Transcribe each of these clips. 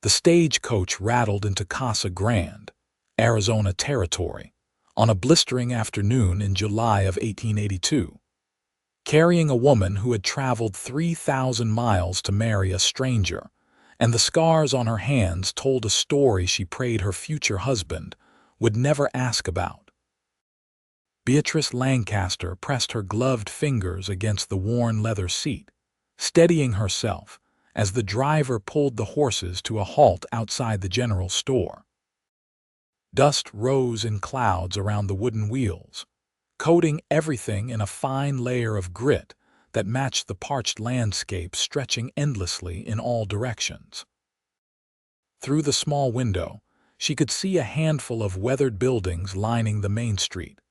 The stagecoach rattled into Casa Grande, Arizona territory, on a blistering afternoon in July of 1882, carrying a woman who had traveled 3,000 miles to marry a stranger, and the scars on her hands told a story she prayed her future husband would never ask about. Beatrice Lancaster pressed her gloved fingers against the worn leather seat, steadying herself as the driver pulled the horses to a halt outside the general store. Dust rose in clouds around the wooden wheels, coating everything in a fine layer of grit that matched the parched landscape stretching endlessly in all directions. Through the small window, she could see a handful of weathered buildings lining the main street,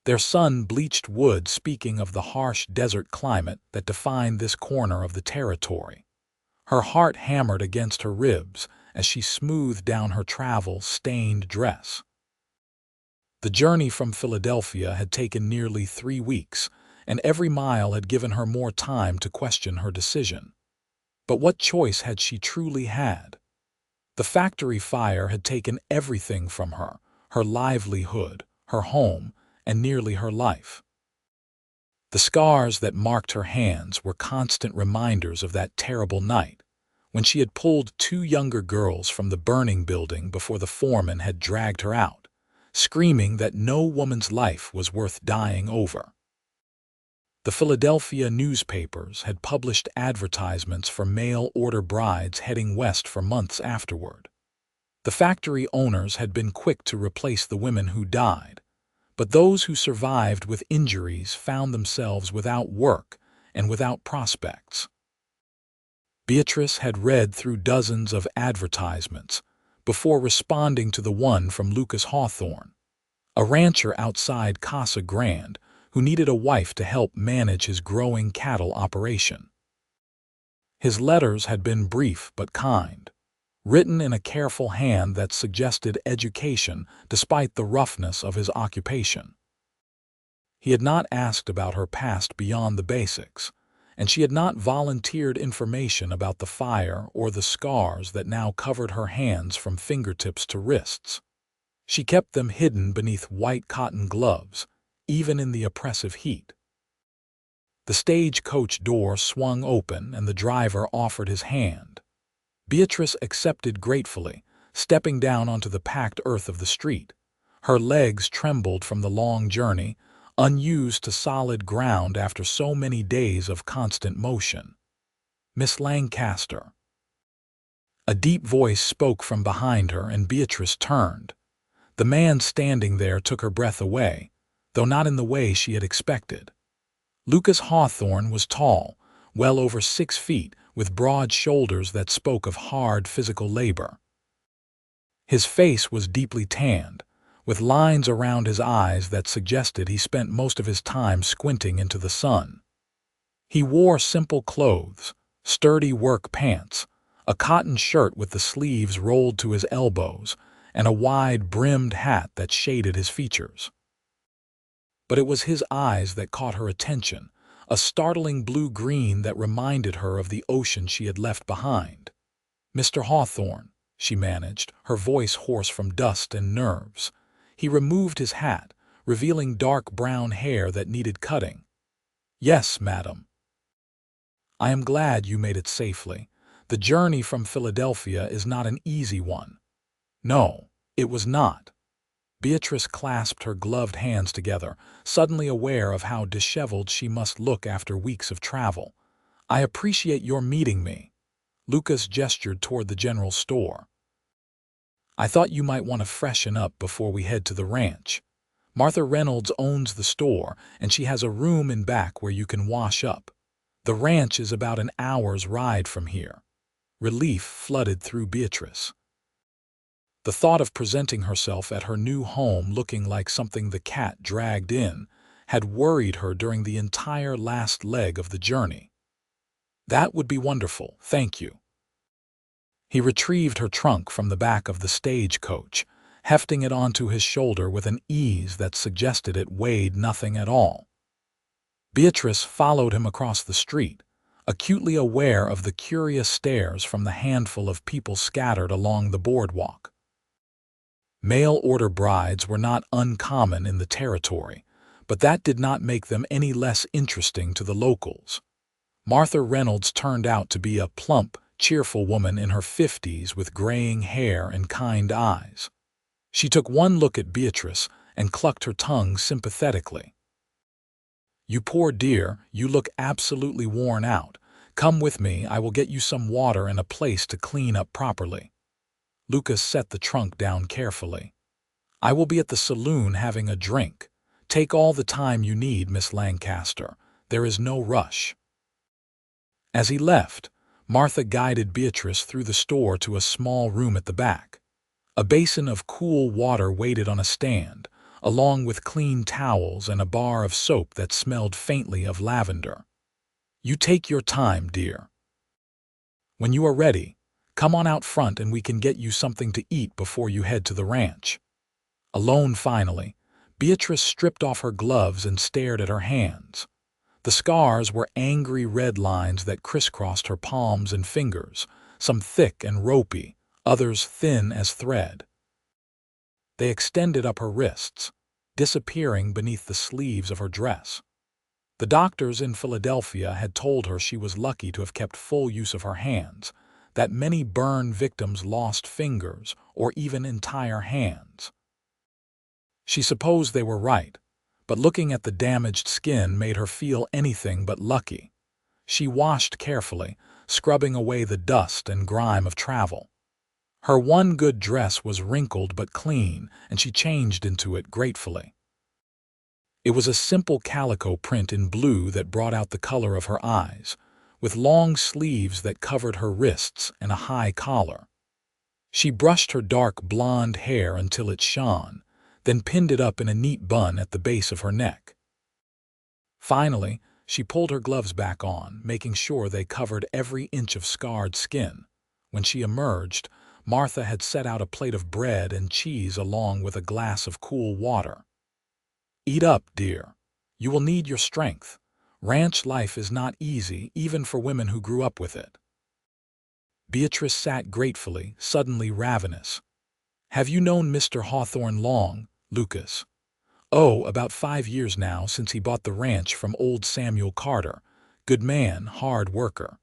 their sun-bleached wood speaking of the harsh desert climate that defined this corner of the territory. Her heart hammered against her ribs as she smoothed down her travel-stained dress. The journey from Philadelphia had taken nearly 3 weeks, and every mile had given her more time to question her decision. But what choice had she truly had? The factory fire had taken everything from her, her livelihood, her home, and nearly her life. The scars that marked her hands were constant reminders of that terrible night, when she had pulled 2 younger girls from the burning building before the foreman had dragged her out, screaming that no woman's life was worth dying over. The Philadelphia newspapers had published advertisements for mail-order brides heading west for months afterward. The factory owners had been quick to replace the women who died, but those who survived with injuries found themselves without work and without prospects. Beatrice had read through dozens of advertisements before responding to the one from Lucas Hawthorne, a rancher outside Casa Grande who needed a wife to help manage his growing cattle operation. His letters had been brief but kind, written in a careful hand that suggested education despite the roughness of his occupation. He had not asked about her past beyond the basics, and she had not volunteered information about the fire or the scars that now covered her hands from fingertips to wrists. She kept them hidden beneath white cotton gloves, even in the oppressive heat. The stagecoach door swung open and the driver offered his hand. Beatrice accepted gratefully, stepping down onto the packed earth of the street. Her legs trembled from the long journey, unused to solid ground after so many days of constant motion. "Miss Lancaster." A deep voice spoke from behind her, and Beatrice turned. The man standing there took her breath away, though not in the way she had expected. Lucas Hawthorne was tall, well over 6 feet, with broad shoulders that spoke of hard physical labor. His face was deeply tanned, with lines around his eyes that suggested he spent most of his time squinting into the sun. He wore simple clothes, sturdy work pants, a cotton shirt with the sleeves rolled to his elbows, and a wide-brimmed hat that shaded his features. But it was his eyes that caught her attention, a startling blue-green that reminded her of the ocean she had left behind. "Mr. Hawthorne," she managed, her voice hoarse from dust and nerves. He removed his hat, revealing dark brown hair that needed cutting. "Yes, madam." "I am glad you made it safely. The journey from Philadelphia is not an easy one." "No, it was not." Beatrice clasped her gloved hands together, suddenly aware of how disheveled she must look after weeks of travel. "I appreciate your meeting me." Lucas gestured toward the general store. "I thought you might want to freshen up before we head to the ranch. Martha Reynolds owns the store, and she has a room in back where you can wash up. The ranch is about an hour's ride from here." Relief flooded through Beatrice. The thought of presenting herself at her new home looking like something the cat dragged in had worried her during the entire last leg of the journey. "That would be wonderful, thank you." He retrieved her trunk from the back of the stagecoach, hefting it onto his shoulder with an ease that suggested it weighed nothing at all. Beatrice followed him across the street, acutely aware of the curious stares from the handful of people scattered along the boardwalk. Mail-order brides were not uncommon in the territory, but that did not make them any less interesting to the locals. Martha Reynolds turned out to be a plump, cheerful woman in her 50s with graying hair and kind eyes. She took one look at Beatrice and clucked her tongue sympathetically. "You poor dear, you look absolutely worn out. Come with me, I will get you some water and a place to clean up properly." Lucas set the trunk down carefully. "I will be at the saloon having a drink. Take all the time you need, Miss Lancaster. There is no rush." As he left, Martha guided Beatrice through the store to a small room at the back. A basin of cool water waited on a stand, along with clean towels and a bar of soap that smelled faintly of lavender. "You take your time, dear. When you are ready, come on out front and we can get you something to eat before you head to the ranch." Alone finally, Beatrice stripped off her gloves and stared at her hands. The scars were angry red lines that crisscrossed her palms and fingers, some thick and ropey, others thin as thread. They extended up her wrists, disappearing beneath the sleeves of her dress. The doctors in Philadelphia had told her she was lucky to have kept full use of her hands, that many burn victims lost fingers or even entire hands. She supposed they were right, but looking at the damaged skin made her feel anything but lucky. She washed carefully, scrubbing away the dust and grime of travel. Her one good dress was wrinkled but clean, and she changed into it gratefully. It was a simple calico print in blue that brought out the color of her eyes, with long sleeves that covered her wrists and a high collar. She brushed her dark blonde hair until it shone, then pinned it up in a neat bun at the base of her neck. Finally, she pulled her gloves back on, making sure they covered every inch of scarred skin. When she emerged, Martha had set out a plate of bread and cheese along with a glass of cool water. "Eat up, dear. You will need your strength. Ranch life is not easy, even for women who grew up with it." Beatrice sat gratefully, suddenly ravenous. "Have you known Mr. Hawthorne long, Lucas?" "Oh, about 5 years now, since he bought the ranch from old Samuel Carter. Good man, hard worker.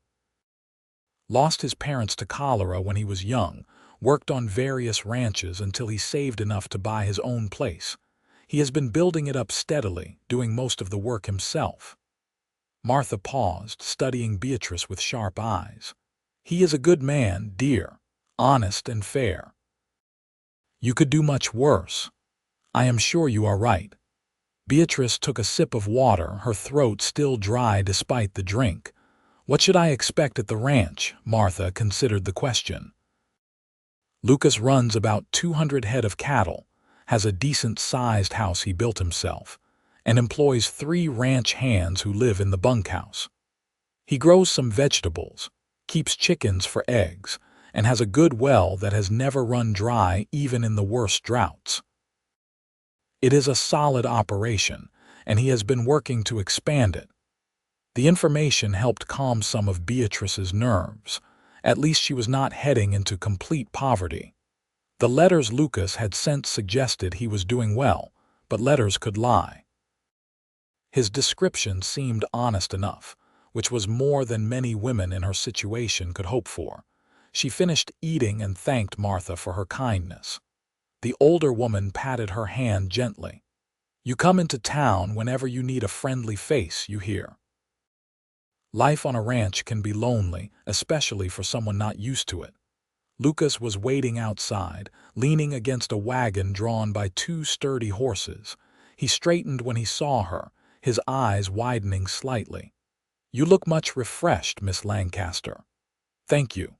Lost his parents to cholera when he was young, worked on various ranches until he saved enough to buy his own place. He has been building it up steadily, doing most of the work himself." Martha paused, studying Beatrice with sharp eyes. "He is a good man, dear, honest and fair. You could do much worse. I am sure you are right." Beatrice took a sip of water, her throat still dry despite the drink. "What should I expect at the ranch?" Martha considered the question. "Lucas runs about 200 head of cattle, has a decent-sized house he built himself, and employs 3 ranch hands who live in the bunkhouse. He grows some vegetables, keeps chickens for eggs, and has a good well that has never run dry even in the worst droughts. It is a solid operation, and he has been working to expand it." The information helped calm some of Beatrice's nerves. At least she was not heading into complete poverty. The letters Lucas had sent suggested he was doing well, but letters could lie. His description seemed honest enough, which was more than many women in her situation could hope for. She finished eating and thanked Martha for her kindness. The older woman patted her hand gently. "You come into town whenever you need a friendly face, you hear. Life on a ranch can be lonely, especially for someone not used to it." Lucas was waiting outside, leaning against a wagon drawn by 2 sturdy horses. He straightened when he saw her, his eyes widening slightly. "You look much refreshed, Miss Lancaster." "Thank you."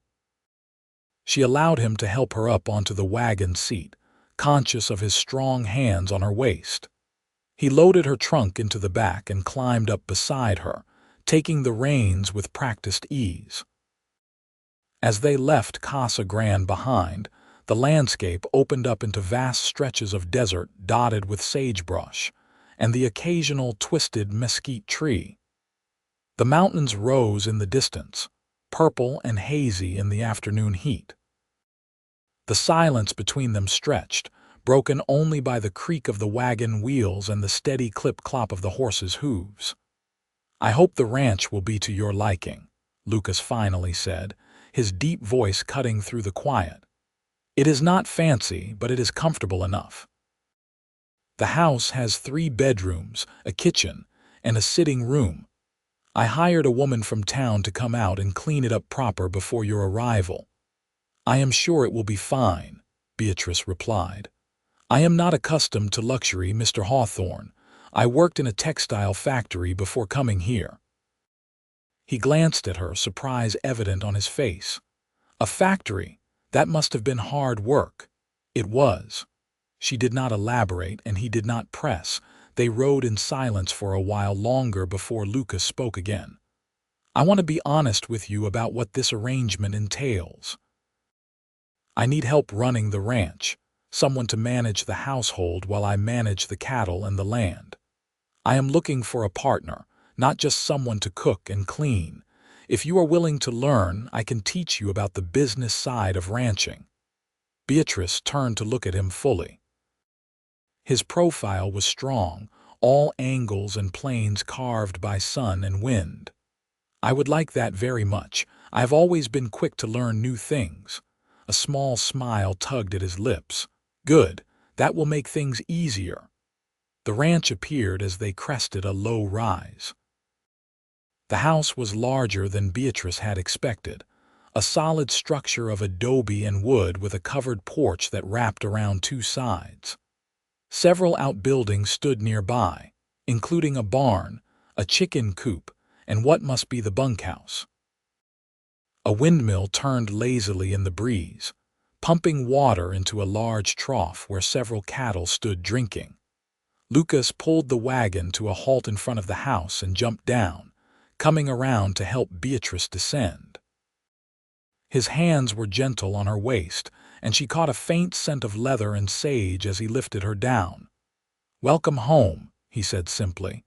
She allowed him to help her up onto the wagon seat, conscious of his strong hands on her waist. He loaded her trunk into the back and climbed up beside her, taking the reins with practiced ease. As they left Casa Grande behind, the landscape opened up into vast stretches of desert dotted with sagebrush and the occasional twisted mesquite tree. The mountains rose in the distance, purple and hazy in the afternoon heat. The silence between them stretched, broken only by the creak of the wagon wheels and the steady clip-clop of the horses' hooves. "I hope the ranch will be to your liking," Lucas finally said, his deep voice cutting through the quiet. "It is not fancy, but it is comfortable enough. The house has 3 bedrooms, a kitchen, and a sitting room. I hired a woman from town to come out and clean it up proper before your arrival." "I am sure it will be fine," Beatrice replied. "I am not accustomed to luxury, Mr. Hawthorne. I worked in a textile factory before coming here." He glanced at her, surprise evident on his face. A factory? That must have been hard work. It was. She did not elaborate, and he did not press. They rode in silence for a while longer before Lucas spoke again. "I want to be honest with you about what this arrangement entails. I need help running the ranch, someone to manage the household while I manage the cattle and the land. I am looking for a partner, not just someone to cook and clean. If you are willing to learn, I can teach you about the business side of ranching." Beatrice turned to look at him fully. His profile was strong, all angles and planes carved by sun and wind. "I would like that very much. I have always been quick to learn new things." A small smile tugged at his lips. "Good. That will make things easier." The ranch appeared as they crested a low rise. The house was larger than Beatrice had expected, a solid structure of adobe and wood with a covered porch that wrapped around 2 sides. Several outbuildings stood nearby, including a barn, a chicken coop, and what must be the bunkhouse. A windmill turned lazily in the breeze, pumping water into a large trough where several cattle stood drinking. Lucas pulled the wagon to a halt in front of the house and jumped down, coming around to help Beatrice descend. His hands were gentle on her waist, and she caught a faint scent of leather and sage as he lifted her down. "Welcome home," he said simply.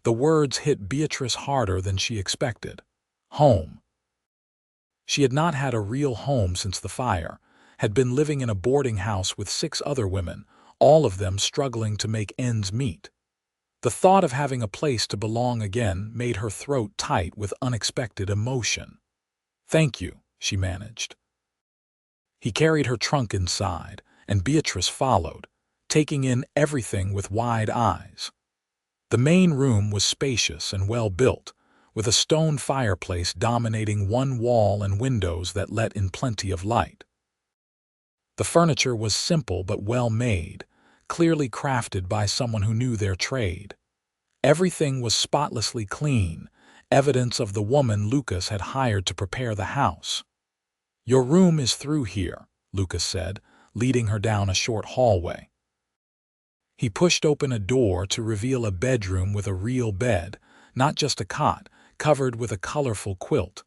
The words hit Beatrice harder than she expected. Home. She had not had a real home since the fire, had been living in a boarding house with 6 other women, all of them struggling to make ends meet. The thought of having a place to belong again made her throat tight with unexpected emotion. "Thank you," she managed. He carried her trunk inside, and Beatrice followed, taking in everything with wide eyes. The main room was spacious and well-built, with a stone fireplace dominating one wall and windows that let in plenty of light. The furniture was simple but well-made, clearly crafted by someone who knew their trade. Everything was spotlessly clean, evidence of the woman Lucas had hired to prepare the house. "Your room is through here," Lucas said, leading her down a short hallway. He pushed open a door to reveal a bedroom with a real bed, not just a cot, covered with a colorful quilt.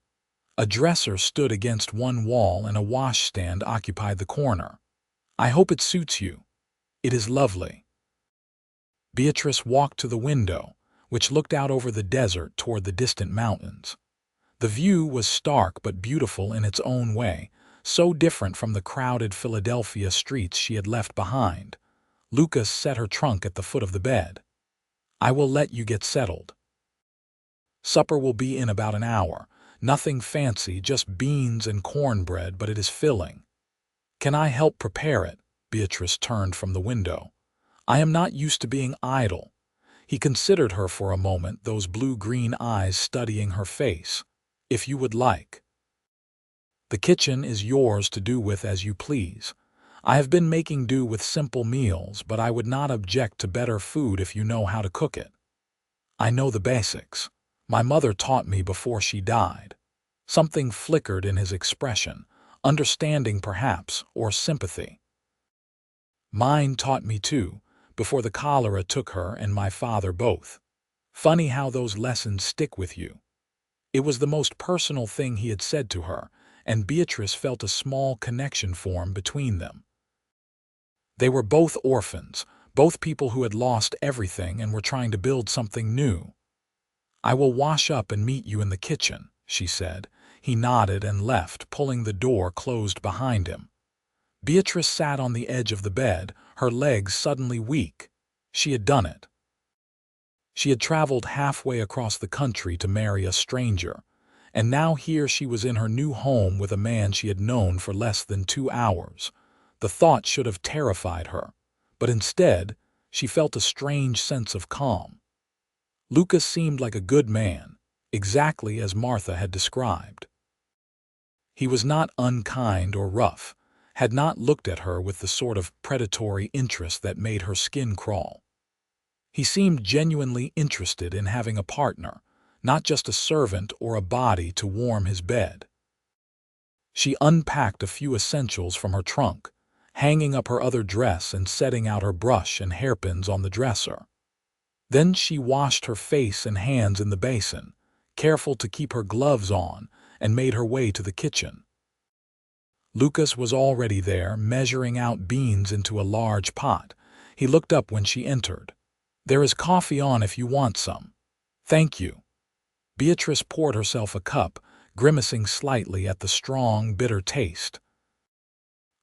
A dresser stood against one wall and a washstand occupied the corner. "I hope it suits you." "It is lovely." Beatrice walked to the window, which looked out over the desert toward the distant mountains. The view was stark but beautiful in its own way, so different from the crowded Philadelphia streets she had left behind. Lucas set her trunk at the foot of the bed. "I will let you get settled. Supper will be in about an hour. Nothing fancy, just beans and cornbread, but it is filling." "Can I help prepare it?" Beatrice turned from the window. "I am not used to being idle." He considered her for a moment, those blue-green eyes studying her face. "If you would like. The kitchen is yours to do with as you please. I have been making do with simple meals, but I would not object to better food if you know how to cook it." "I know the basics. My mother taught me before she died." Something flickered in his expression, understanding perhaps, or sympathy. "Mine taught me too, before the cholera took her and my father both. Funny how those lessons stick with you." It was the most personal thing he had said to her, and Beatrice felt a small connection form between them. They were both orphans, both people who had lost everything and were trying to build something new. "I will wash up and meet you in the kitchen," she said. He nodded and left, pulling the door closed behind him. Beatrice sat on the edge of the bed, her legs suddenly weak. She had done it. She had traveled halfway across the country to marry a stranger, and now here she was in her new home with a man she had known for less than 2 hours. The thought should have terrified her, but instead, she felt a strange sense of calm. Lucas seemed like a good man, exactly as Martha had described. He was not unkind or rough, had not looked at her with the sort of predatory interest that made her skin crawl. He seemed genuinely interested in having a partner, not just a servant or a body to warm his bed. She unpacked a few essentials from her trunk, hanging up her other dress and setting out her brush and hairpins on the dresser. Then she washed her face and hands in the basin, careful to keep her gloves on, and made her way to the kitchen. Lucas was already there, measuring out beans into a large pot. He looked up when she entered. "There is coffee on if you want some." "Thank you." Beatrice poured herself a cup, grimacing slightly at the strong, bitter taste.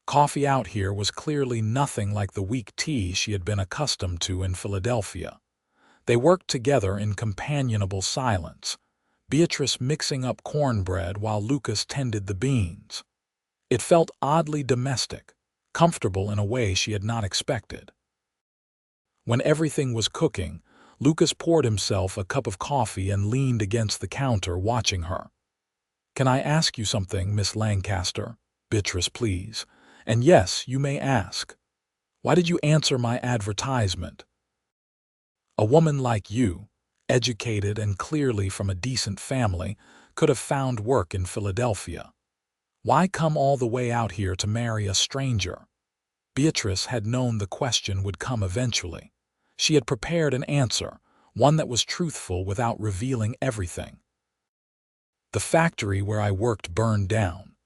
Coffee out here was clearly nothing like the weak tea she had been accustomed to in Philadelphia. They worked together in companionable silence, Beatrice mixing up cornbread while Lucas tended the beans. It felt oddly domestic, comfortable in a way she had not expected. When everything was cooking, Lucas poured himself a cup of coffee and leaned against the counter watching her. "Can I ask you something, Miss Lancaster?" "Beatrice, please. And yes, you may ask. Why did you answer my advertisement? A woman like you, educated and clearly from a decent family, could have found work in Philadelphia. Why come all the way out here to marry a stranger?" Beatrice had known the question would come eventually. She had prepared an answer, one that was truthful without revealing everything. "The factory where I worked burned down.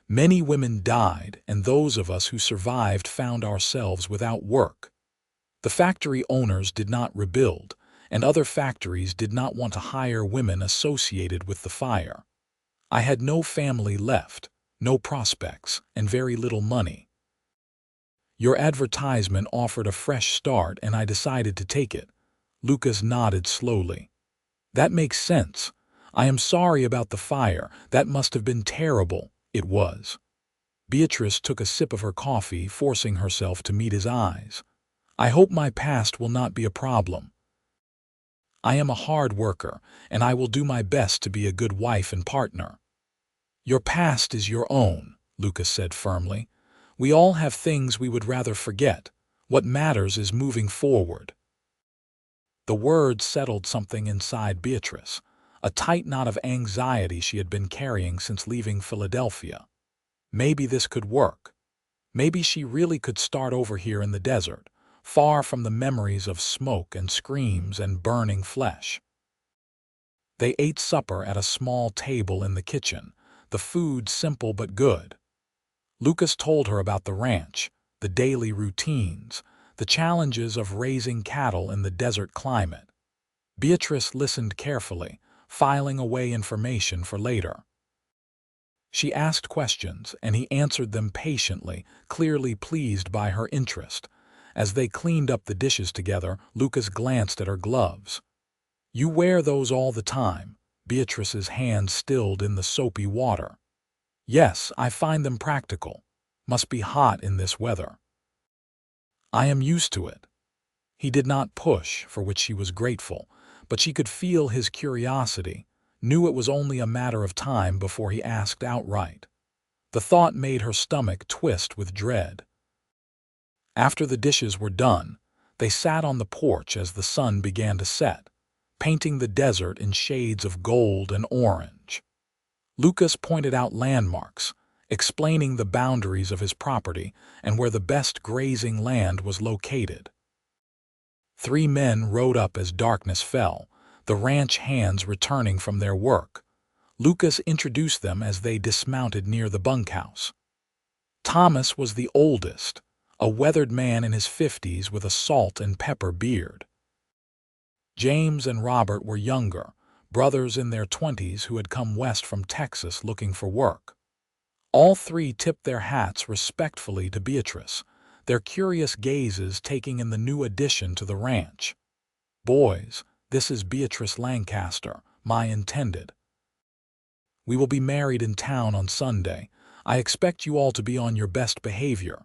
Many women died, and those of us who survived found ourselves without work. The factory owners did not rebuild, and other factories did not want to hire women associated with the fire. I had no family left, no prospects, and very little money. Your advertisement offered a fresh start, and I decided to take it." Lucas nodded slowly. "That makes sense. I am sorry about the fire. That must have been terrible." "It was." Beatrice took a sip of her coffee, forcing herself to meet his eyes. "I hope my past will not be a problem. I am a hard worker, and I will do my best to be a good wife and partner." "Your past is your own," Lucas said firmly. "We all have things we would rather forget. What matters is moving forward." The words settled something inside Beatrice, a tight knot of anxiety she had been carrying since leaving Philadelphia. Maybe this could work. Maybe she really could start over here in the desert, far from the memories of smoke and screams and burning flesh. They ate supper at a small table in the kitchen, the food simple but good. Lucas told her about the ranch, the daily routines, the challenges of raising cattle in the desert climate. Beatrice listened carefully, filing away information for later. She asked questions, and he answered them patiently, clearly pleased by her interest. As they cleaned up the dishes together, Lucas glanced at her gloves. "You wear those all the time?" Beatrice's hand stilled in the soapy water. "Yes, I find them practical. Must be hot in this weather." "I am used to it." He did not push, for which she was grateful, but she could feel his curiosity, knew it was only a matter of time before he asked outright. The thought made her stomach twist with dread. After the dishes were done, they sat on the porch as the sun began to set, painting the desert in shades of gold and orange. Lucas pointed out landmarks, explaining the boundaries of his property and where the best grazing land was located. 3 men rode up as darkness fell, the ranch hands returning from their work. Lucas introduced them as they dismounted near the bunkhouse. Thomas was the oldest, a weathered man in his 50s with a salt and pepper beard. James and Robert were younger, brothers in their 20s who had come west from Texas looking for work. All three tipped their hats respectfully to Beatrice, their curious gazes taking in the new addition to the ranch. "Boys, this is Beatrice Lancaster, my intended. We will be married in town on Sunday. I expect you all to be on your best behavior."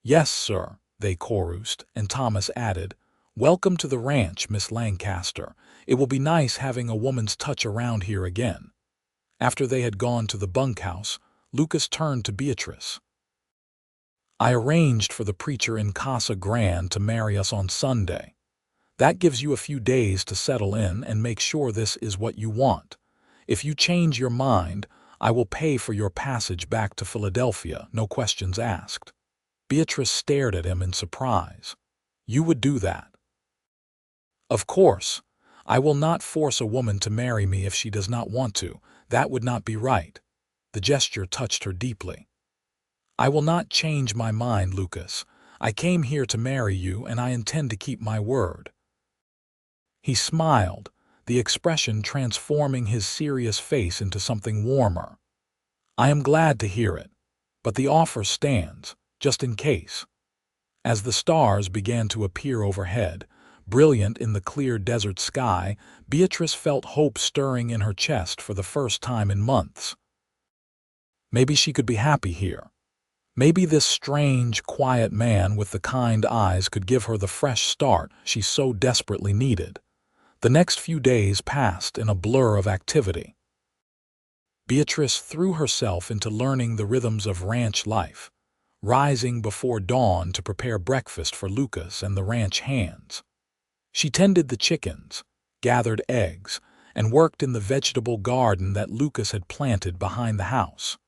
"Yes, sir," they chorused, and Thomas added, "Welcome to the ranch, Miss Lancaster. It will be nice having a woman's touch around here again." After they had gone to the bunkhouse, Lucas turned to Beatrice. "I arranged for the preacher in Casa Grande to marry us on Sunday. That gives you a few days to settle in and make sure this is what you want. If you change your mind, I will pay for your passage back to Philadelphia, no questions asked." Beatrice stared at him in surprise. "You would do that?" "Of course. I will not force a woman to marry me if she does not want to. That would not be right." The gesture touched her deeply. "I will not change my mind, Lucas. I came here to marry you, and I intend to keep my word." He smiled, the expression transforming his serious face into something warmer. "I am glad to hear it, but the offer stands, just in case." As the stars began to appear overhead, brilliant in the clear desert sky, Beatrice felt hope stirring in her chest for the first time in months. Maybe she could be happy here. Maybe this strange, quiet man with the kind eyes could give her the fresh start she so desperately needed. The next few days passed in a blur of activity. Beatrice threw herself into learning the rhythms of ranch life, rising before dawn to prepare breakfast for Lucas and the ranch hands. She tended the chickens, gathered eggs, and worked in the vegetable garden that Lucas had planted behind the house.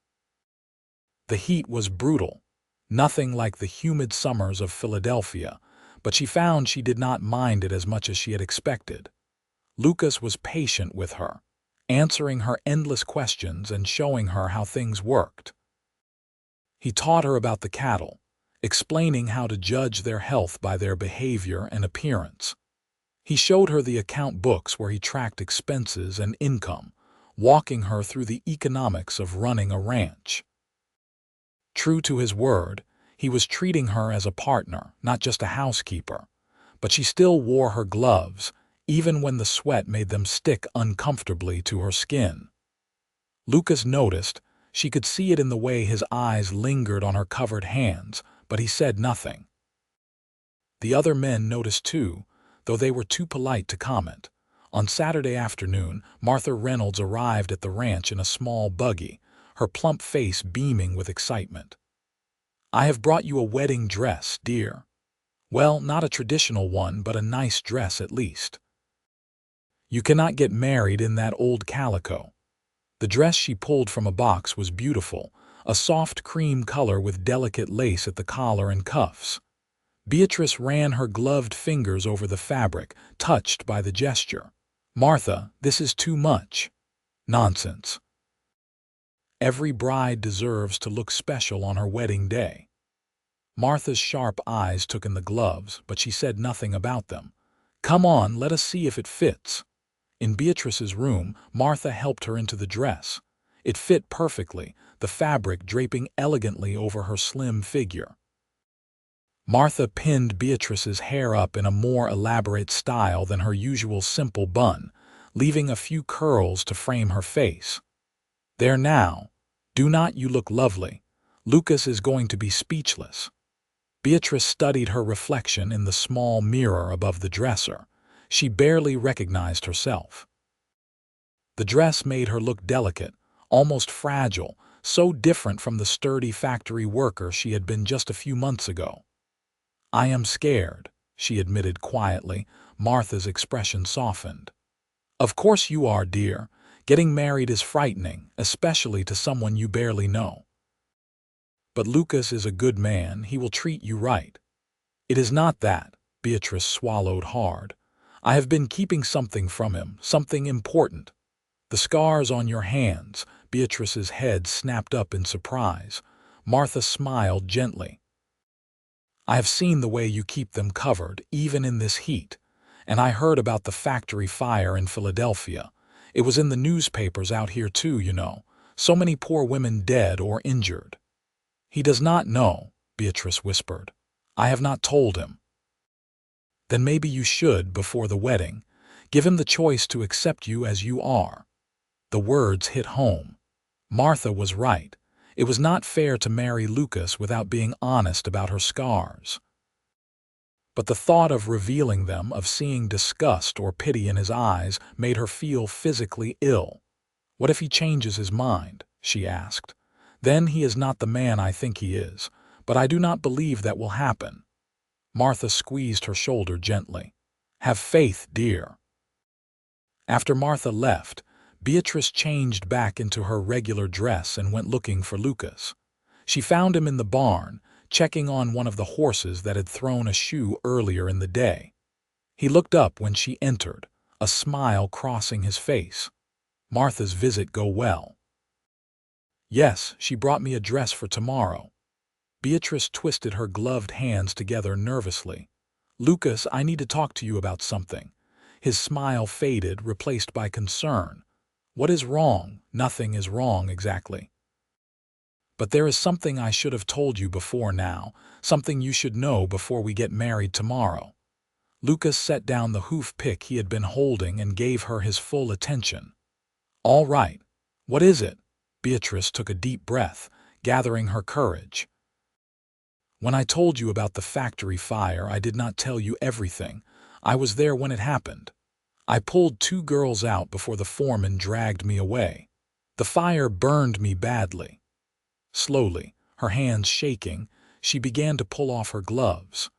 The heat was brutal, nothing like the humid summers of Philadelphia, but she found she did not mind it as much as she had expected. Lucas was patient with her, answering her endless questions and showing her how things worked. He taught her about the cattle, explaining how to judge their health by their behavior and appearance. He showed her the account books where he tracked expenses and income, walking her through the economics of running a ranch. True to his word, he was treating her as a partner, not just a housekeeper, but she still wore her gloves, even when the sweat made them stick uncomfortably to her skin. Lucas noticed. She could see it in the way his eyes lingered on her covered hands, but he said nothing. The other men noticed too, though they were too polite to comment. On Saturday afternoon, Martha Reynolds arrived at the ranch in a small buggy, her plump face beaming with excitement. "I have brought you a wedding dress, dear. Well, not a traditional one, but a nice dress at least. You cannot get married in that old calico." The dress she pulled from a box was beautiful, a soft cream color with delicate lace at the collar and cuffs. Beatrice ran her gloved fingers over the fabric, touched by the gesture. "Martha, this is too much." "Nonsense. Every bride deserves to look special on her wedding day." Martha's sharp eyes took in the gloves, but she said nothing about them. "Come on, let us see if it fits." In Beatrice's room, Martha helped her into the dress. It fit perfectly, the fabric draping elegantly over her slim figure. Martha pinned Beatrice's hair up in a more elaborate style than her usual simple bun, leaving a few curls to frame her face. "There now. Do not you look lovely? Lucas is going to be speechless." Beatrice studied her reflection in the small mirror above the dresser. She barely recognized herself. The dress made her look delicate, almost fragile, so different from the sturdy factory worker she had been just a few months ago. "I am scared," she admitted quietly. Martha's expression softened. "Of course you are, dear. Getting married is frightening, especially to someone you barely know. But Lucas is a good man. He will treat you right." "It is not that." Beatrice swallowed hard. "I have been keeping something from him, something important." "The scars on your hands." Beatrice's head snapped up in surprise. Martha smiled gently. "I have seen the way you keep them covered, even in this heat. And I heard about the factory fire in Philadelphia. It was in the newspapers out here too, you know. So many poor women dead or injured." "He does not know," Beatrice whispered. "I have not told him." "Then maybe you should, before the wedding. Give him the choice to accept you as you are." The words hit home. Martha was right. It was not fair to marry Lucas without being honest about her scars. But the thought of revealing them, of seeing disgust or pity in his eyes, made her feel physically ill. "What if he changes his mind?" she asked. "Then he is not the man I think he is, but I do not believe that will happen." Martha squeezed her shoulder gently. "Have faith, dear." After Martha left, Beatrice changed back into her regular dress and went looking for Lucas. She found him in the barn, checking on one of the horses that had thrown a shoe earlier in the day. He looked up when she entered, a smile crossing his face. "Martha's visit go well?" "Yes, she brought me a dress for tomorrow." Beatrice twisted her gloved hands together nervously. "Lucas, I need to talk to you about something." His smile faded, replaced by concern. "What is wrong?" "Nothing is wrong exactly. But there is something I should have told you before now, something you should know before we get married tomorrow." Lucas set down the hoof pick he had been holding and gave her his full attention. "All right. What is it?" Beatrice took a deep breath, gathering her courage. "When I told you about the factory fire, I did not tell you everything. I was there when it happened. I pulled 2 girls out before the foreman dragged me away. The fire burned me badly." Slowly, her hands shaking, she began to pull off her gloves.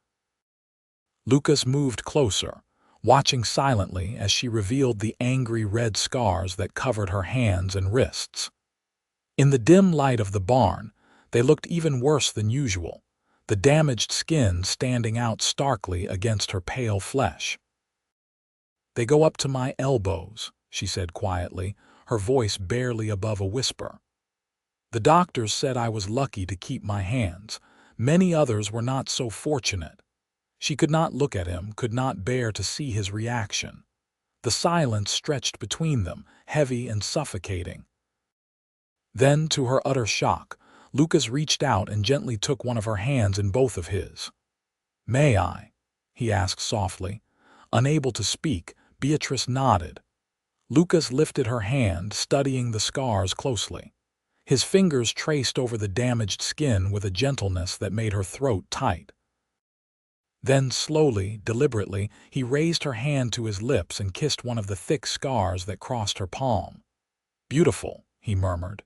Lucas moved closer, watching silently as she revealed the angry red scars that covered her hands and wrists. In the dim light of the barn, they looked even worse than usual, the damaged skin standing out starkly against her pale flesh. "They go up to my elbows," she said quietly, her voice barely above a whisper. "The doctors said I was lucky to keep my hands. Many others were not so fortunate." She could not look at him, could not bear to see his reaction. The silence stretched between them, heavy and suffocating. Then, to her utter shock, Lucas reached out and gently took one of her hands in both of his. "May I?" he asked softly. Unable to speak, Beatrice nodded. Lucas lifted her hand, studying the scars closely. His fingers traced over the damaged skin with a gentleness that made her throat tight. Then, slowly, deliberately, he raised her hand to his lips and kissed one of the thick scars that crossed her palm. "Beautiful," he murmured.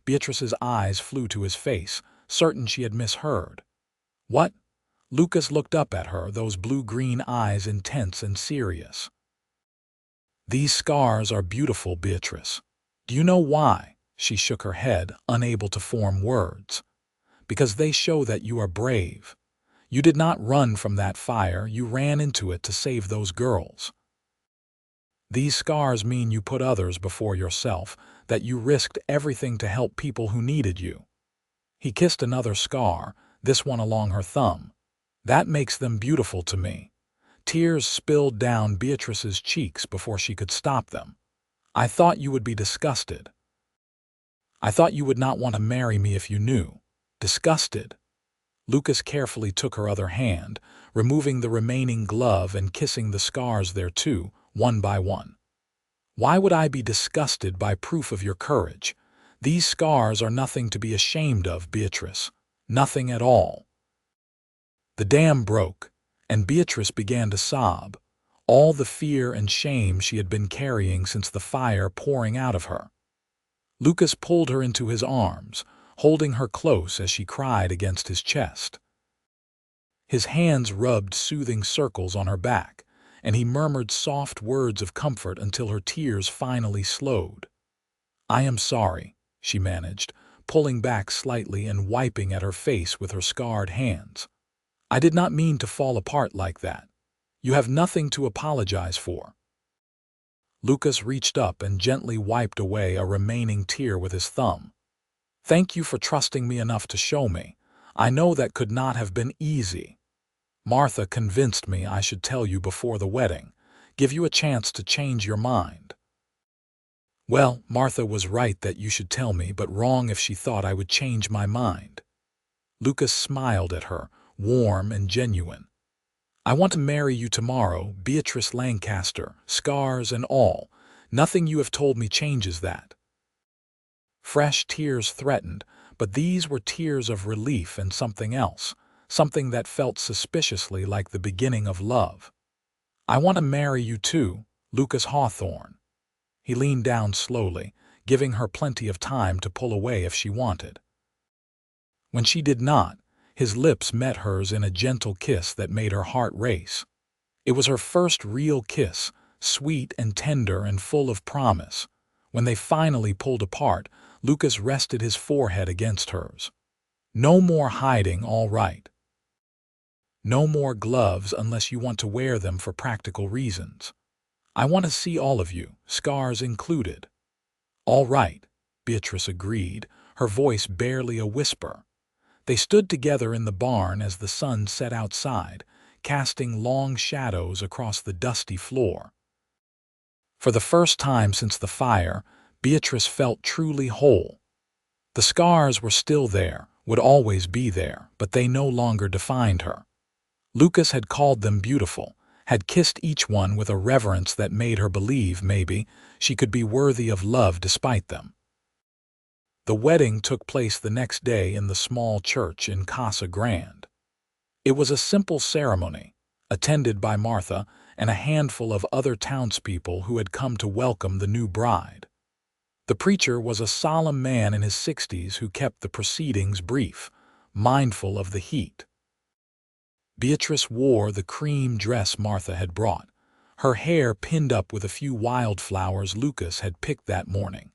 Beatrice's eyes flew to his face, certain she had misheard. "What?" Lucas looked up at her, those blue-green eyes intense and serious. "These scars are beautiful, Beatrice. Do you know why?" She shook her head, unable to form words. "Because they show that you are brave. You did not run from that fire, you ran into it to save those girls. These scars mean you put others before yourself, that you risked everything to help people who needed you." He kissed another scar, this one along her thumb. "That makes them beautiful to me." Tears spilled down Beatrice's cheeks before she could stop them. "I thought you would be disgusted. I thought you would not want to marry me if you knew." "Disgusted?" Lucas carefully took her other hand, removing the remaining glove and kissing the scars there too, one by one. "Why would I be disgusted by proof of your courage? These scars are nothing to be ashamed of, Beatrice. Nothing at all." The dam broke, and Beatrice began to sob, all the fear and shame she had been carrying since the fire pouring out of her. Lucas pulled her into his arms, holding her close as she cried against his chest. His hands rubbed soothing circles on her back, and he murmured soft words of comfort until her tears finally slowed. "I am sorry," she managed, pulling back slightly and wiping at her face with her scarred hands. "I did not mean to fall apart like that. You have nothing to apologize for." Lucas reached up and gently wiped away a remaining tear with his thumb. "Thank you for trusting me enough to show me. I know that could not have been easy. Martha convinced me I should tell you before the wedding, give you a chance to change your mind." Well, Martha was right that you should tell me, but wrong if she thought I would change my mind. Lucas smiled at her, warm and genuine. I want to marry you tomorrow, Beatrice Lancaster, scars and all. Nothing you have told me changes that. Fresh tears threatened, but these were tears of relief and something else, something that felt suspiciously like the beginning of love. I want to marry you too, Lucas Hawthorne. He leaned down slowly, giving her plenty of time to pull away if she wanted. When she did not, his lips met hers in a gentle kiss that made her heart race. It was her first real kiss, sweet and tender and full of promise. When they finally pulled apart, Lucas rested his forehead against hers. No more hiding, all right. No more gloves unless you want to wear them for practical reasons. I want to see all of you, scars included. All right, Beatrice agreed, her voice barely a whisper. They stood together in the barn as the sun set outside, casting long shadows across the dusty floor. For the first time since the fire, Beatrice felt truly whole. The scars were still there, would always be there, but they no longer defined her. Lucas had called them beautiful, had kissed each one with a reverence that made her believe, maybe, she could be worthy of love despite them. The wedding took place the next day in the small church in Casa Grande. It was a simple ceremony, attended by Martha and a handful of other townspeople who had come to welcome the new bride. The preacher was a solemn man in his 60s who kept the proceedings brief, mindful of the heat. Beatrice wore the cream dress Martha had brought, her hair pinned up with a few wildflowers Lucas had picked that morning.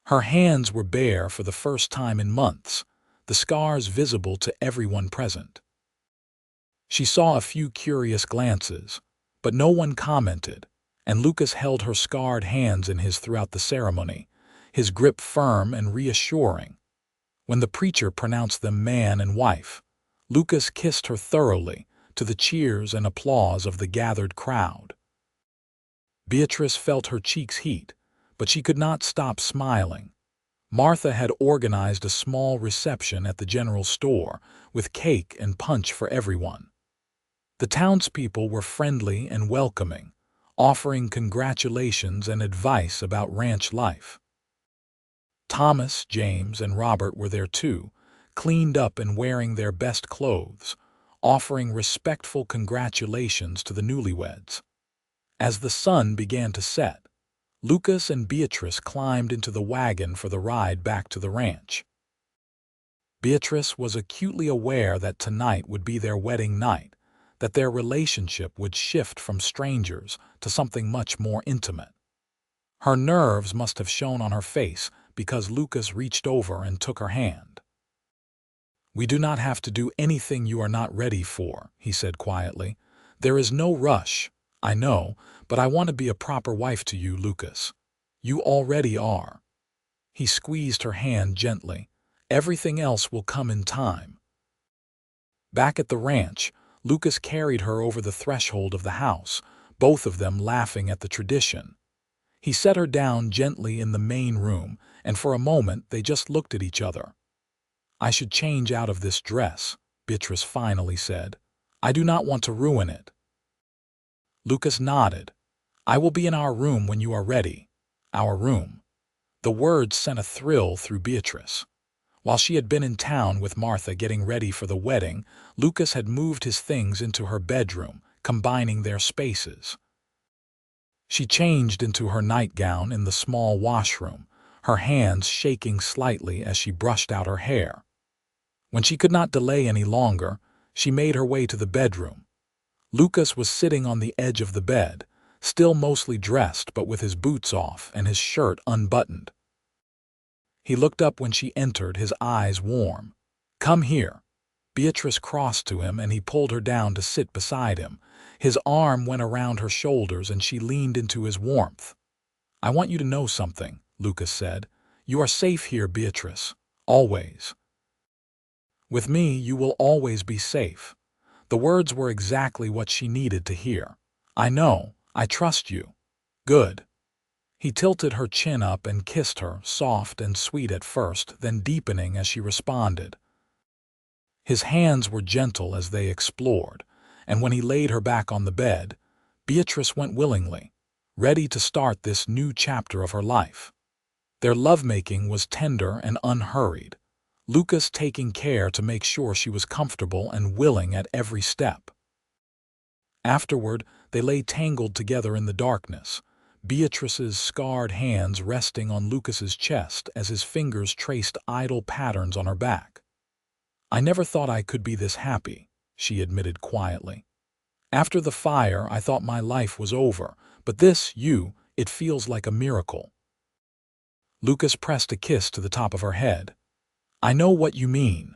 Her hands were bare for the first time in months, the scars visible to everyone present. She saw a few curious glances, but no one commented, and Lucas held her scarred hands in his throughout the ceremony, his grip firm and reassuring. When the preacher pronounced them man and wife, Lucas kissed her thoroughly, to the cheers and applause of the gathered crowd. Beatrice felt her cheeks heat, but she could not stop smiling. Martha had organized a small reception at the general store, with cake and punch for everyone. The townspeople were friendly and welcoming, offering congratulations and advice about ranch life. Thomas, James, and Robert were there too, cleaned up and wearing their best clothes, offering respectful congratulations to the newlyweds. As the sun began to set, Lucas and Beatrice climbed into the wagon for the ride back to the ranch. Beatrice was acutely aware that tonight would be their wedding night, that their relationship would shift from strangers to something much more intimate. Her nerves must have shown on her face because Lucas reached over and took her hand. "We do not have to do anything you are not ready for," he said quietly. "There is no rush, I know, but I want to be a proper wife to you, Lucas. You already are." He squeezed her hand gently. "Everything else will come in time." Back at the ranch, Lucas carried her over the threshold of the house, both of them laughing at the tradition. He set her down gently in the main room, and for a moment they just looked at each other. "I should change out of this dress," Beatrice finally said. "I do not want to ruin it." Lucas nodded. "I will be in our room when you are ready." Our room. The words sent a thrill through Beatrice. While she had been in town with Martha getting ready for the wedding, Lucas had moved his things into her bedroom, combining their spaces. She changed into her nightgown in the small washroom, her hands shaking slightly as she brushed out her hair. When she could not delay any longer, she made her way to the bedroom. Lucas was sitting on the edge of the bed, still mostly dressed but with his boots off and his shirt unbuttoned. He looked up when she entered, his eyes warm. "Come here." Beatrice crossed to him and he pulled her down to sit beside him. His arm went around her shoulders and she leaned into his warmth. "I want you to know something," Lucas said. "You are safe here, Beatrice. Always. With me, you will always be safe." The words were exactly what she needed to hear. "I know. I trust you." "Good." He tilted her chin up and kissed her, soft and sweet at first, then deepening as she responded. His hands were gentle as they explored, and when he laid her back on the bed, Beatrice went willingly, ready to start this new chapter of her life. Their lovemaking was tender and unhurried, Lucas taking care to make sure she was comfortable and willing at every step. Afterward, they lay tangled together in the darkness, Beatrice's scarred hands resting on Lucas's chest as his fingers traced idle patterns on her back. "I never thought I could be this happy," she admitted quietly. "After the fire, I thought my life was over, but it feels like a miracle." Lucas pressed a kiss to the top of her head. "I know what you mean.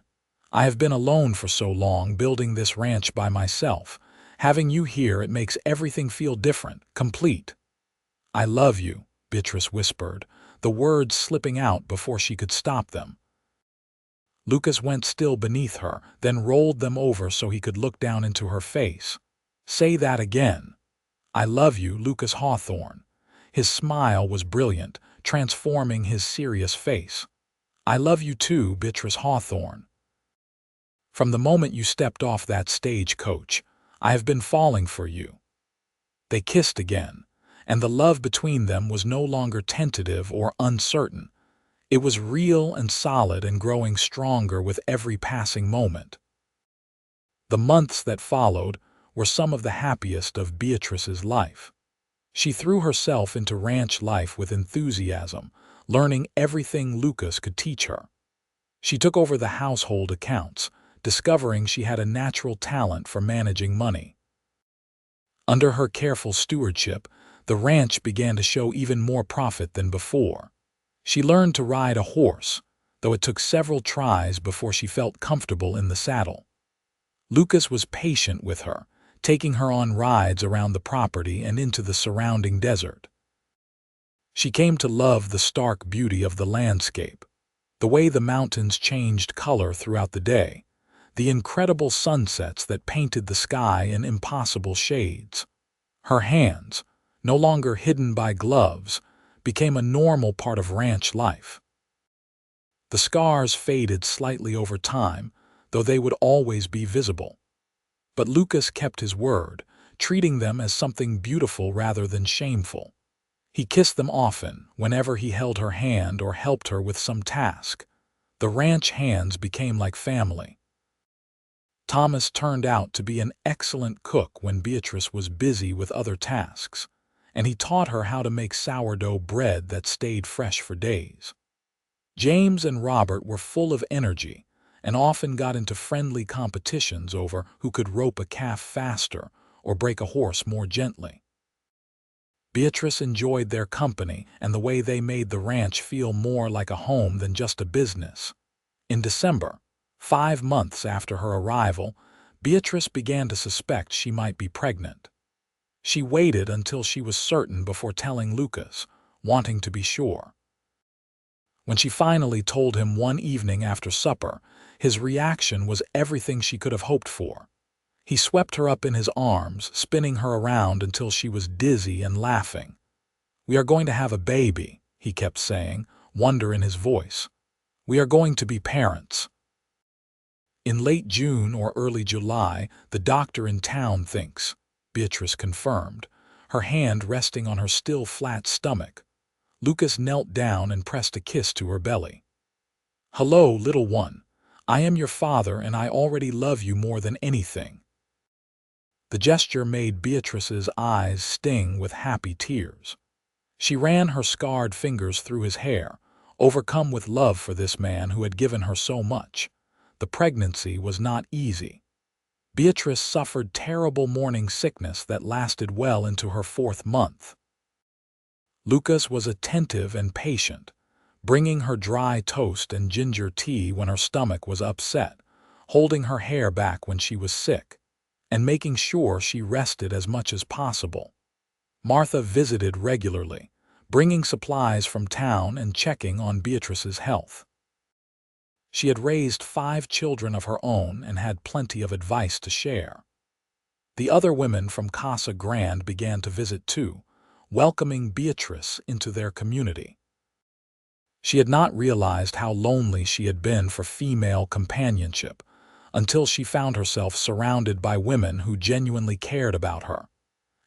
I have been alone for so long, building this ranch by myself. Having you here, it makes everything feel different, complete." "I love you," Beatrice whispered, the words slipping out before she could stop them. Lucas went still beneath her, then rolled them over so he could look down into her face. "Say that again." "I love you, Lucas Hawthorne." His smile was brilliant, transforming his serious face. "I love you too, Beatrice Hawthorne. From the moment you stepped off that stagecoach, I have been falling for you." They kissed again, and the love between them was no longer tentative or uncertain. It was real and solid and growing stronger with every passing moment. The months that followed were some of the happiest of Beatrice's life. She threw herself into ranch life with enthusiasm, learning everything Lucas could teach her. She took over the household accounts, discovering she had a natural talent for managing money. Under her careful stewardship, the ranch began to show even more profit than before. She learned to ride a horse, though it took several tries before she felt comfortable in the saddle. Lucas was patient with her, taking her on rides around the property and into the surrounding desert. She came to love the stark beauty of the landscape, the way the mountains changed color throughout the day, the incredible sunsets that painted the sky in impossible shades. Her hands, no longer hidden by gloves, became a normal part of ranch life. The scars faded slightly over time, though they would always be visible. But Lucas kept his word, treating them as something beautiful rather than shameful. He kissed them often, whenever he held her hand or helped her with some task. The ranch hands became like family. Thomas turned out to be an excellent cook when Beatrice was busy with other tasks, and he taught her how to make sourdough bread that stayed fresh for days. James and Robert were full of energy and often got into friendly competitions over who could rope a calf faster or break a horse more gently. Beatrice enjoyed their company and the way they made the ranch feel more like a home than just a business. In December, 5 months after her arrival, Beatrice began to suspect she might be pregnant. She waited until she was certain before telling Lucas, wanting to be sure. When she finally told him one evening after supper, his reaction was everything she could have hoped for. He swept her up in his arms, spinning her around until she was dizzy and laughing. "We are going to have a baby," he kept saying, wonder in his voice. "We are going to be parents." "In late June or early July, the doctor in town thinks," Beatrice confirmed, her hand resting on her still flat stomach. Lucas knelt down and pressed a kiss to her belly. "Hello, little one. I am your father and I already love you more than anything." The gesture made Beatrice's eyes sting with happy tears. She ran her scarred fingers through his hair, overcome with love for this man who had given her so much. The pregnancy was not easy. Beatrice suffered terrible morning sickness that lasted well into her 4th month. Lucas was attentive and patient, bringing her dry toast and ginger tea when her stomach was upset, holding her hair back when she was sick, and making sure she rested as much as possible. Martha visited regularly, bringing supplies from town and checking on Beatrice's health. She had raised 5 children of her own and had plenty of advice to share. The other women from Casa Grande began to visit too, welcoming Beatrice into their community. She had not realized how lonely she had been for female companionship until she found herself surrounded by women who genuinely cared about her.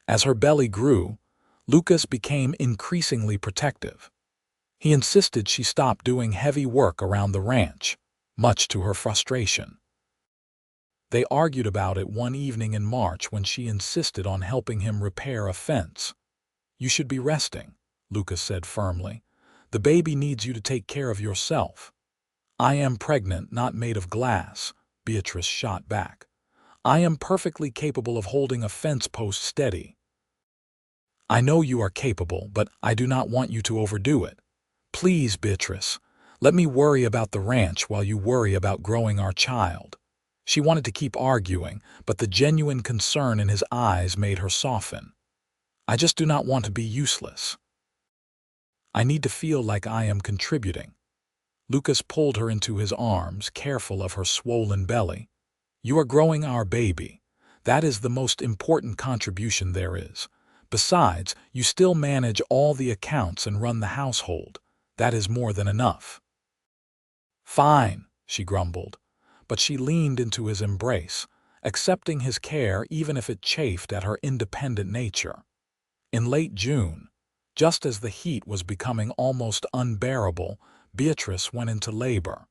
As her belly grew, Lucas became increasingly protective. He insisted she stop doing heavy work around the ranch, much to her frustration. They argued about it one evening in March when she insisted on helping him repair a fence. "You should be resting," Lucas said firmly. "The baby needs you to take care of yourself." "I am pregnant, not made of glass," Beatrice shot back. "I am perfectly capable of holding a fence post steady." "I know you are capable, but I do not want you to overdo it. Please, Beatrice, let me worry about the ranch while you worry about growing our child." She wanted to keep arguing, but the genuine concern in his eyes made her soften. "I just do not want to be useless. I need to feel like I am contributing." Lucas pulled her into his arms, careful of her swollen belly. "You are growing our baby. That is the most important contribution there is. Besides, you still manage all the accounts and run the household. That is more than enough." "Fine," she grumbled, but she leaned into his embrace, accepting his care even if it chafed at her independent nature. In late June, just as the heat was becoming almost unbearable, Beatrice went into labor.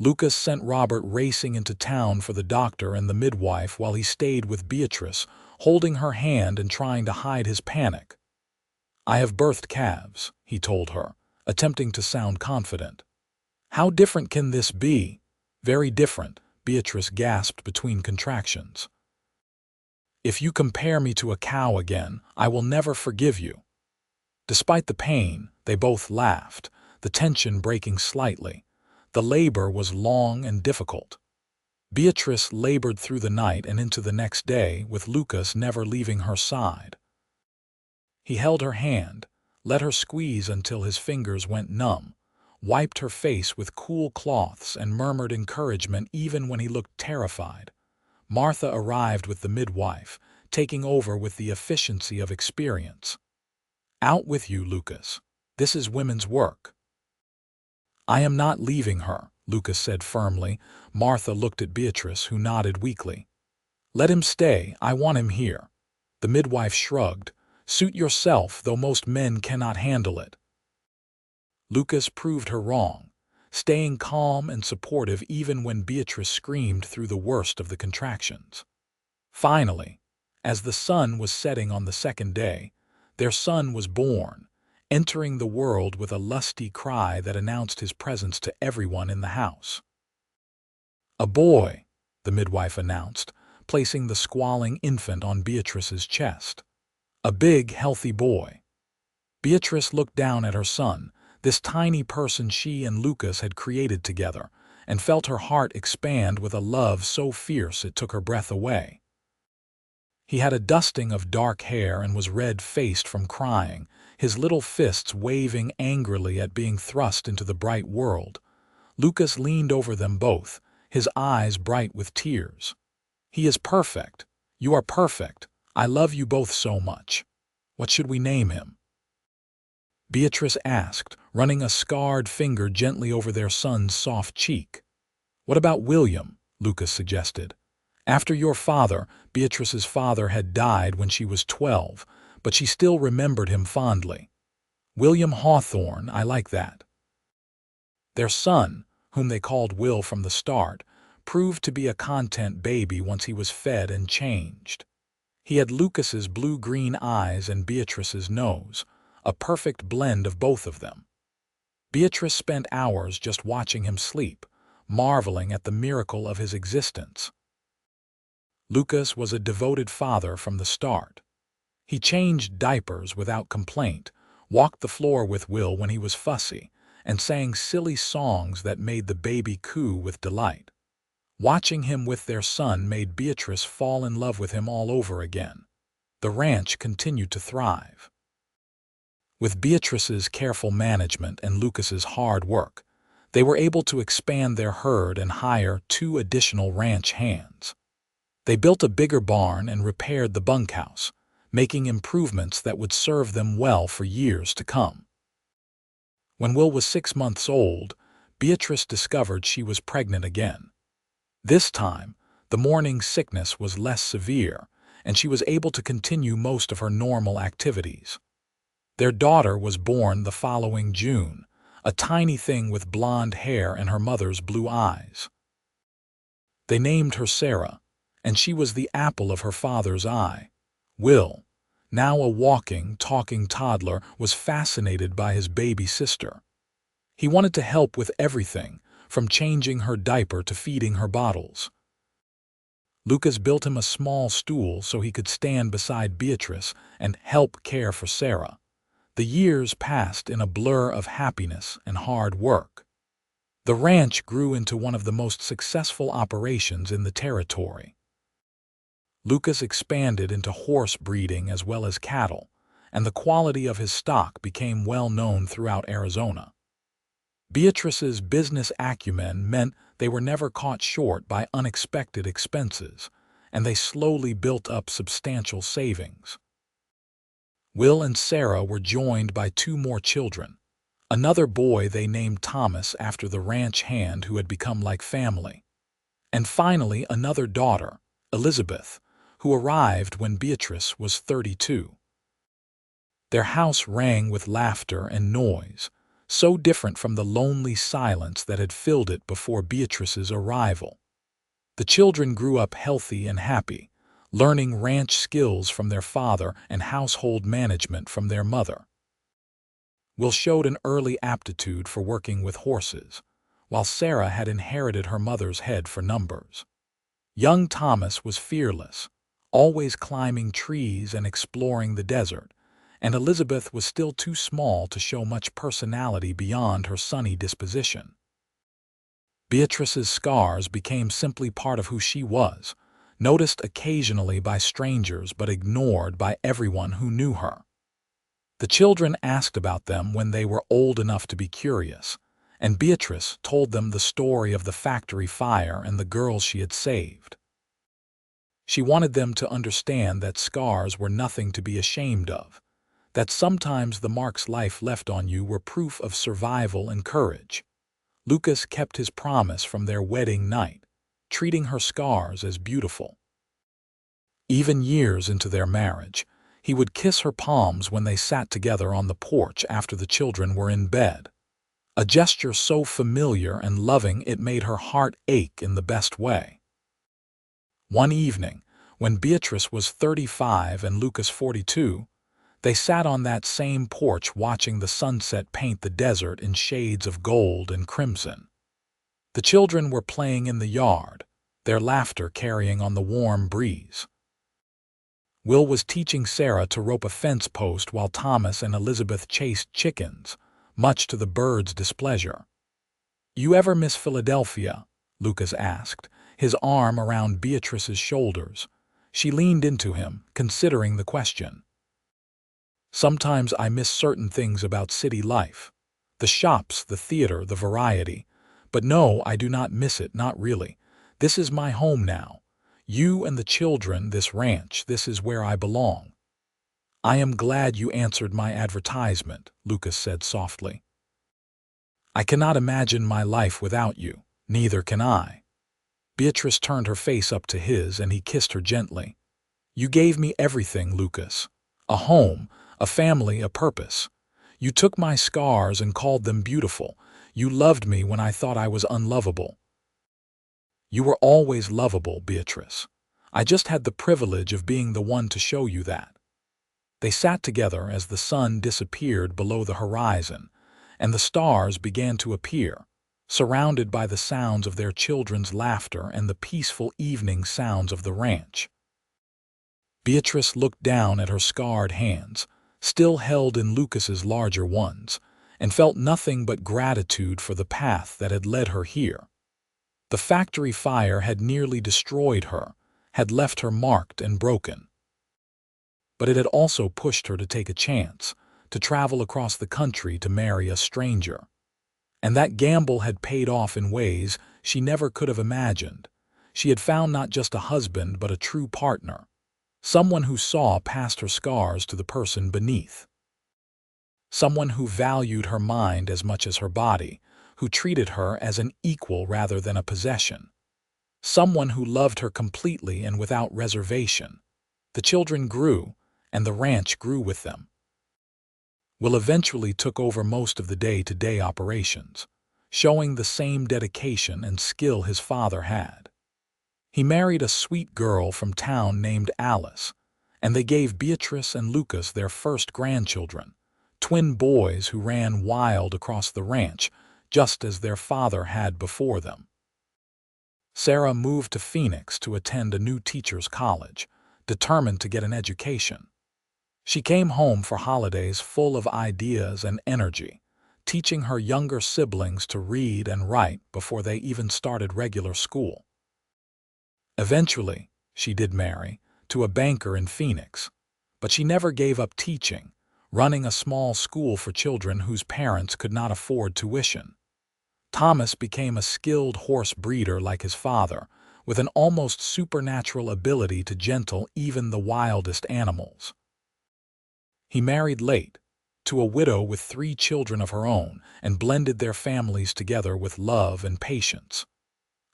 Lucas sent Robert racing into town for the doctor and the midwife while he stayed with Beatrice, holding her hand and trying to hide his panic. "I have birthed calves," he told her, attempting to sound confident. "How different can this be?" "Very different," Beatrice gasped between contractions. "If you compare me to a cow again, I will never forgive you." Despite the pain, they both laughed, the tension breaking slightly. The labor was long and difficult. Beatrice labored through the night and into the next day, with Lucas never leaving her side. He held her hand, let her squeeze until his fingers went numb, wiped her face with cool cloths and murmured encouragement even when he looked terrified. Martha arrived with the midwife, taking over with the efficiency of experience. "Out with you, Lucas. This is women's work." "I am not leaving her," Lucas said firmly. Martha looked at Beatrice, who nodded weakly. "Let him stay. I want him here." The midwife shrugged. "Suit yourself, though most men cannot handle it." Lucas proved her wrong, staying calm and supportive even when Beatrice screamed through the worst of the contractions. Finally, as the sun was setting on the second day, their son was born, entering the world with a lusty cry that announced his presence to everyone in the house. "A boy," the midwife announced, placing the squalling infant on Beatrice's chest. "A big, healthy boy." Beatrice looked down at her son, this tiny person she and Lucas had created together, and felt her heart expand with a love so fierce it took her breath away. He had a dusting of dark hair and was red-faced from crying, his little fists waving angrily at being thrust into the bright world. Lucas leaned over them both, his eyes bright with tears. "He is perfect. You are perfect. I love you both so much. What should we name him?" Beatrice asked, running a scarred finger gently over their son's soft cheek. "What about William?" Lucas suggested. "After your father, Beatrice's father had died when she was 12, but she still remembered him fondly. William Hawthorne, I like that." Their son, whom they called Will from the start, proved to be a content baby once he was fed and changed. He had Lucas's blue-green eyes and Beatrice's nose, a perfect blend of both of them. Beatrice spent hours just watching him sleep, marveling at the miracle of his existence. Lucas was a devoted father from the start. He changed diapers without complaint, walked the floor with Will when he was fussy, and sang silly songs that made the baby coo with delight. Watching him with their son made Beatrice fall in love with him all over again. The ranch continued to thrive. With Beatrice's careful management and Lucas's hard work, they were able to expand their herd and hire 2 additional ranch hands. They built a bigger barn and repaired the bunkhouse, making improvements that would serve them well for years to come. When Will was 6 months old, Beatrice discovered she was pregnant again. This time, the morning sickness was less severe, and she was able to continue most of her normal activities. Their daughter was born the following June, a tiny thing with blonde hair and her mother's blue eyes. They named her Sarah, and she was the apple of her father's eye. Will, now a walking, talking toddler, was fascinated by his baby sister. He wanted to help with everything, from changing her diaper to feeding her bottles. Lucas built him a small stool so he could stand beside Beatrice and help care for Sarah. The years passed in a blur of happiness and hard work. The ranch grew into one of the most successful operations in the territory. Lucas expanded into horse breeding as well as cattle, and the quality of his stock became well known throughout Arizona. Beatrice's business acumen meant they were never caught short by unexpected expenses, and they slowly built up substantial savings. Will and Sarah were joined by 2 more children. Another boy they named Thomas after the ranch hand who had become like family. And finally another daughter, Elizabeth, who arrived when Beatrice was 32. Their house rang with laughter and noise, so different from the lonely silence that had filled it before Beatrice's arrival. The children grew up healthy and happy, learning ranch skills from their father and household management from their mother. Will showed an early aptitude for working with horses, while Sarah had inherited her mother's head for numbers. Young Thomas was fearless, always climbing trees and exploring the desert, and Elizabeth was still too small to show much personality beyond her sunny disposition. Beatrice's scars became simply part of who she was, noticed occasionally by strangers but ignored by everyone who knew her. The children asked about them when they were old enough to be curious, and Beatrice told them the story of the factory fire and the girls she had saved. She wanted them to understand that scars were nothing to be ashamed of, that sometimes the marks life left on you were proof of survival and courage. Lucas kept his promise from their wedding night, treating her scars as beautiful. Even years into their marriage, he would kiss her palms when they sat together on the porch after the children were in bed, a gesture so familiar and loving it made her heart ache in the best way. One evening, when Beatrice was 35 and Lucas 42, they sat on that same porch watching the sunset paint the desert in shades of gold and crimson. The children were playing in the yard, their laughter carrying on the warm breeze. Will was teaching Sarah to rope a fence post while Thomas and Elizabeth chased chickens, much to the birds' displeasure. "You ever miss Philadelphia?" Lucas asked, his arm around Beatrice's shoulders. She leaned into him, considering the question. "Sometimes I miss certain things about city life. The shops, the theater, the variety. But no, I do not miss it, not really. This is my home now. You and the children, this ranch, this is where I belong." "I am glad you answered my advertisement," Lucas said softly. "I cannot imagine my life without you. Neither can I." Beatrice turned her face up to his and he kissed her gently. "You gave me everything, Lucas. A home, a family, a purpose. You took my scars and called them beautiful. You loved me when I thought I was unlovable." "You were always lovable, Beatrice. I just had the privilege of being the one to show you that." They sat together as the sun disappeared below the horizon, and the stars began to appear, surrounded by the sounds of their children's laughter and the peaceful evening sounds of the ranch. Beatrice looked down at her scarred hands, still held in Lucas's larger ones, and felt nothing but gratitude for the path that had led her here. The factory fire had nearly destroyed her, had left her marked and broken. But it had also pushed her to take a chance, to travel across the country to marry a stranger. And that gamble had paid off in ways she never could have imagined. She had found not just a husband but a true partner, someone who saw past her scars to the person beneath, someone who valued her mind as much as her body, who treated her as an equal rather than a possession, someone who loved her completely and without reservation. The children grew, and the ranch grew with them. Will eventually took over most of the day-to-day operations, showing the same dedication and skill his father had. He married a sweet girl from town named Alice, and they gave Beatrice and Lucas their first grandchildren, twin boys who ran wild across the ranch, just as their father had before them. Sarah moved to Phoenix to attend a new teacher's college, determined to get an education. She came home for holidays full of ideas and energy, teaching her younger siblings to read and write before they even started regular school. Eventually, she did marry, to a banker in Phoenix, but she never gave up teaching, running a small school for children whose parents could not afford tuition. Thomas became a skilled horse breeder like his father, with an almost supernatural ability to gentle even the wildest animals. He married late, to a widow with 3 children of her own, and blended their families together with love and patience.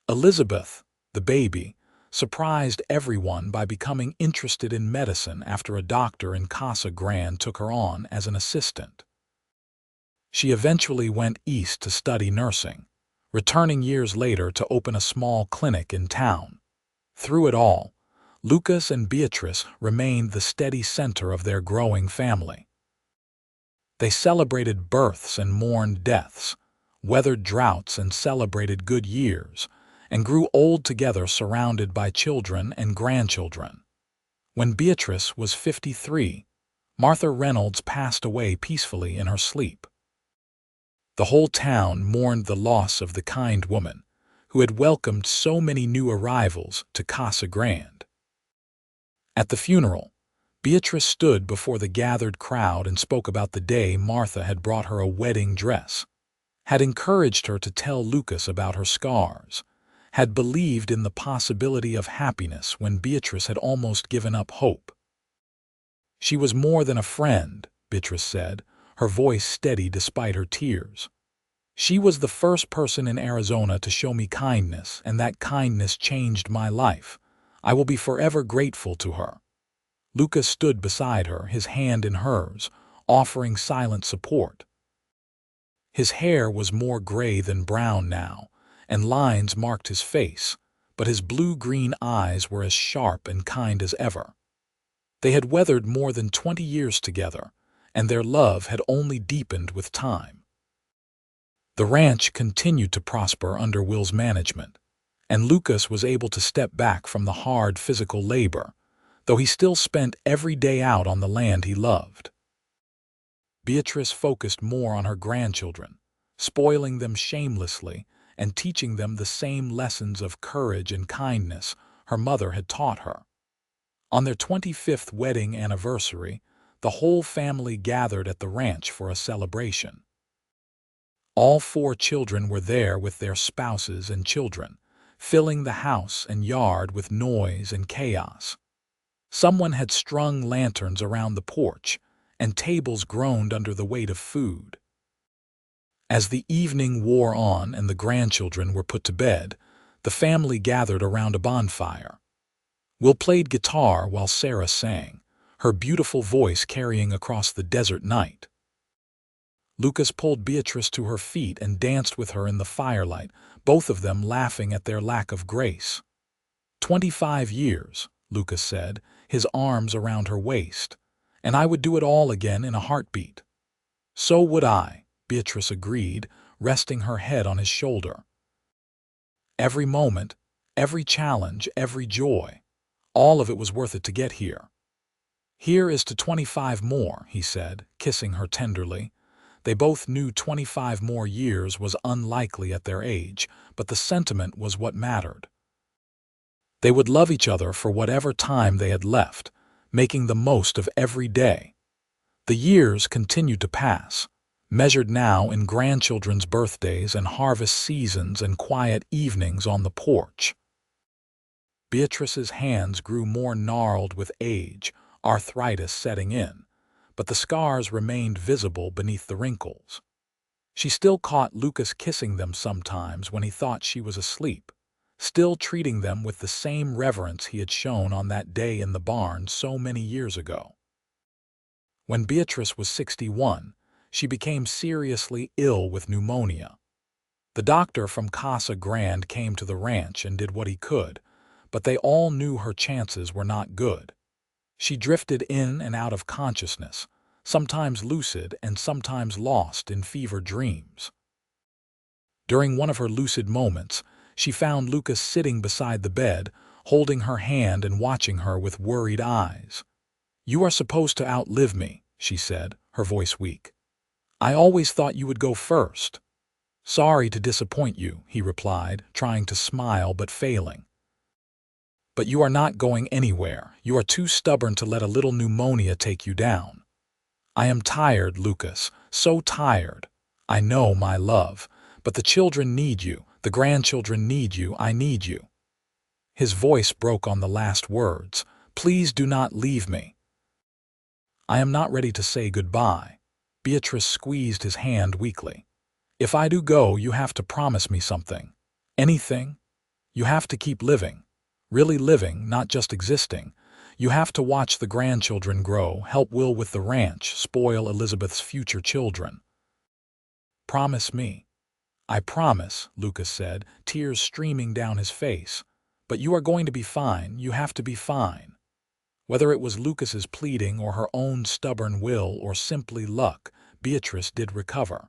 Elizabeth, the baby, surprised everyone by becoming interested in medicine after a doctor in Casa Grande took her on as an assistant. She eventually went east to study nursing, returning years later to open a small clinic in town. Through it all, Lucas and Beatrice remained the steady center of their growing family. They celebrated births and mourned deaths, weathered droughts and celebrated good years, and grew old together surrounded by children and grandchildren. When Beatrice was 53, Martha Reynolds passed away peacefully in her sleep. The whole town mourned the loss of the kind woman who had welcomed so many new arrivals to Casa Grande. At the funeral, Beatrice stood before the gathered crowd and spoke about the day Martha had brought her a wedding dress, had encouraged her to tell Lucas about her scars, had believed in the possibility of happiness when Beatrice had almost given up hope. She was more than a friend, Beatrice said, her voice steady despite her tears. She was the first person in Arizona to show me kindness, and that kindness changed my life. I will be forever grateful to her. Lucas stood beside her, his hand in hers, offering silent support. His hair was more gray than brown now, and lines marked his face, but his blue-green eyes were as sharp and kind as ever. They had weathered more than 20 years together, and their love had only deepened with time. The ranch continued to prosper under Will's management, and Lucas was able to step back from the hard physical labor, though he still spent every day out on the land he loved. Beatrice focused more on her grandchildren, spoiling them shamelessly and teaching them the same lessons of courage and kindness her mother had taught her. On their 25th wedding anniversary, the whole family gathered at the ranch for a celebration. All 4 children were there with their spouses and children, filling the house and yard with noise and chaos. Someone had strung lanterns around the porch, and tables groaned under the weight of food. As the evening wore on and the grandchildren were put to bed, the family gathered around a bonfire. Will played guitar while Sarah sang, her beautiful voice carrying across the desert night. Lucas pulled Beatrice to her feet and danced with her in the firelight, both of them laughing at their lack of grace. 25 years, Lucas said, his arms around her waist, and I would do it all again in a heartbeat. So would I, Beatrice agreed, resting her head on his shoulder. Every moment, every challenge, every joy, all of it was worth it to get here. Here is to 25 more, he said, kissing her tenderly. They both knew 25 more years was unlikely at their age, but the sentiment was what mattered. They would love each other for whatever time they had left, making the most of every day. The years continued to pass, measured now in grandchildren's birthdays and harvest seasons and quiet evenings on the porch. Beatrice's hands grew more gnarled with age, arthritis setting in, but the scars remained visible beneath the wrinkles. She still caught Lucas kissing them sometimes when he thought she was asleep, still treating them with the same reverence he had shown on that day in the barn so many years ago. When Beatrice was 61, she became seriously ill with pneumonia. The doctor from Casa Grande came to the ranch and did what he could, but they all knew her chances were not good. She drifted in and out of consciousness, sometimes lucid and sometimes lost in fever dreams. During one of her lucid moments, she found Lucas sitting beside the bed, holding her hand and watching her with worried eyes. "You are supposed to outlive me," she said, her voice weak. "I always thought you would go first." "Sorry to disappoint you," he replied, trying to smile but failing. "But you are not going anywhere. You are too stubborn to let a little pneumonia take you down." "I am tired, Lucas, so tired. I know, my love, but the children need you, the grandchildren need you, I need you." His voice broke on the last words. "Please do not leave me." "I am not ready to say goodbye." Beatrice squeezed his hand weakly. "If I do go, you have to promise me something. Anything? You have to keep living. Really living, not just existing. You have to watch the grandchildren grow, help Will with the ranch, spoil Elizabeth's future children." "Promise me." "I promise," Lucas said, tears streaming down his face. "But you are going to be fine. You have to be fine." Whether it was Lucas's pleading or her own stubborn will or simply luck, Beatrice did recover.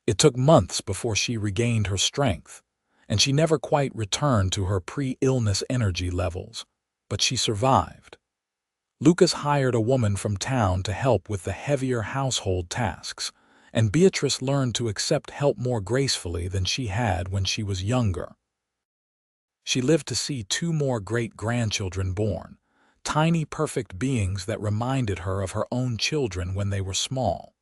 It took months before she regained her strength, and she never quite returned to her pre-illness energy levels, but she survived. Lucas hired a woman from town to help with the heavier household tasks, and Beatrice learned to accept help more gracefully than she had when she was younger. She lived to see 2 more great-grandchildren born, tiny perfect beings that reminded her of her own children when they were small.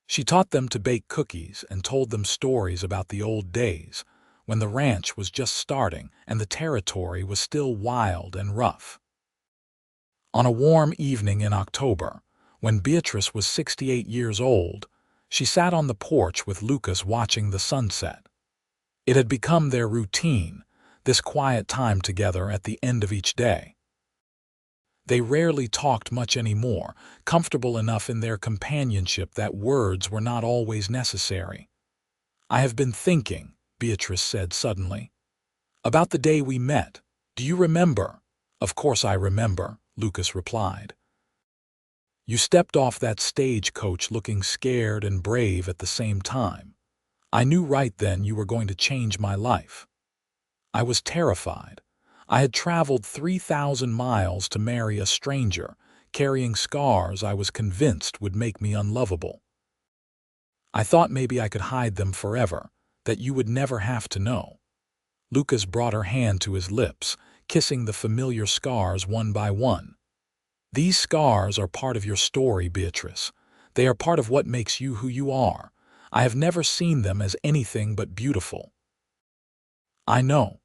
She taught them to bake cookies and told them stories about the old days, when the ranch was just starting and the territory was still wild and rough. On a warm evening in October, when Beatrice was 68 years old, she sat on the porch with Lucas watching the sunset. It had become their routine, this quiet time together at the end of each day. They rarely talked much anymore, comfortable enough in their companionship that words were not always necessary. "I have been thinking," Beatrice said suddenly, "about the day we met. Do you remember?" "Of course I remember," Lucas replied. "You stepped off that stagecoach looking scared and brave at the same time. I knew right then you were going to change my life." I was terrified. I had traveled 3,000 miles to marry a stranger, carrying scars I was convinced would make me unlovable. I thought maybe I could hide them forever, that you would never have to know. Lucas brought her hand to his lips, kissing the familiar scars one by one. "These scars are part of your story, Beatrice. They are part of what makes you who you are. I have never seen them as anything but beautiful." "I know.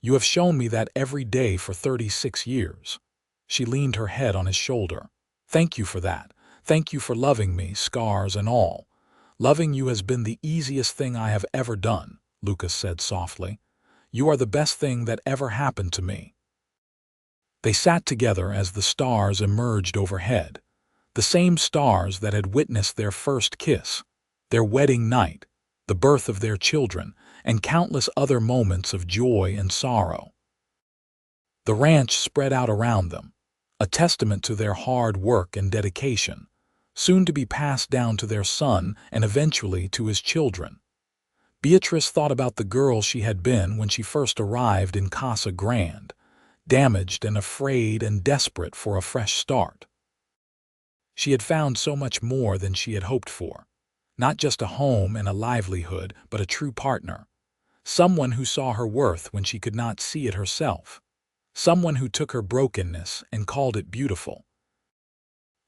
You have shown me that every day for 36 years. She leaned her head on his shoulder. "Thank you for that. Thank you for loving me, scars and all. Loving you has been the easiest thing I have ever done," Lucas said softly. "You are the best thing that ever happened to me." They sat together as the stars emerged overhead, the same stars that had witnessed their first kiss, their wedding night, the birth of their children, and countless other moments of joy and sorrow. The ranch spread out around them, a testament to their hard work and dedication, soon to be passed down to their son and eventually to his children. Beatrice thought about the girl she had been when she first arrived in Casa Grande, damaged and afraid and desperate for a fresh start. She had found so much more than she had hoped for, not just a home and a livelihood, but a true partner. Someone who saw her worth when she could not see it herself. Someone who took her brokenness and called it beautiful.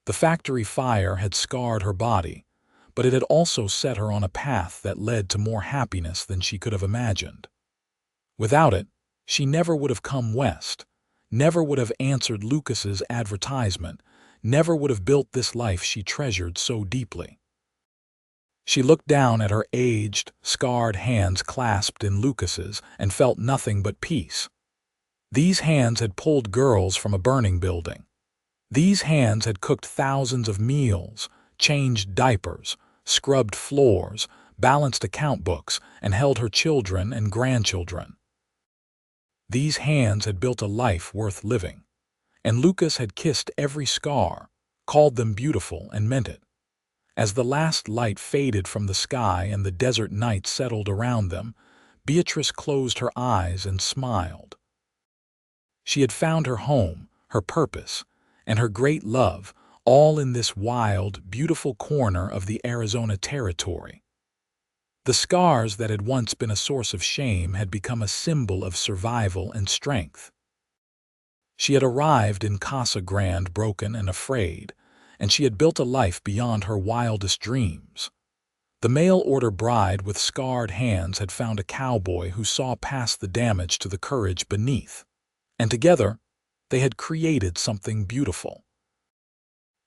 The factory fire had scarred her body, but it had also set her on a path that led to more happiness than she could have imagined. Without it, She never would have come west, never would have answered Lucas's advertisement, never would have built this life she treasured so deeply. She looked down at her aged, scarred hands clasped in Lucas's and felt nothing but peace. These hands had pulled girls from a burning building. These hands had cooked thousands of meals, changed diapers, scrubbed floors, balanced account books, and held her children and grandchildren. These hands had built a life worth living, and Lucas had kissed every scar, called them beautiful, and meant it. As the last light faded from the sky and the desert night settled around them, Beatrice closed her eyes and smiled. She had found her home, her purpose, and her great love, all in this wild, beautiful corner of the Arizona territory. The scars that had once been a source of shame had become a symbol of survival and strength. She had arrived in Casa Grande broken and afraid, and she had built a life beyond her wildest dreams. The mail-order bride with scarred hands had found a cowboy who saw past the damage to the courage beneath, and together they had created something beautiful.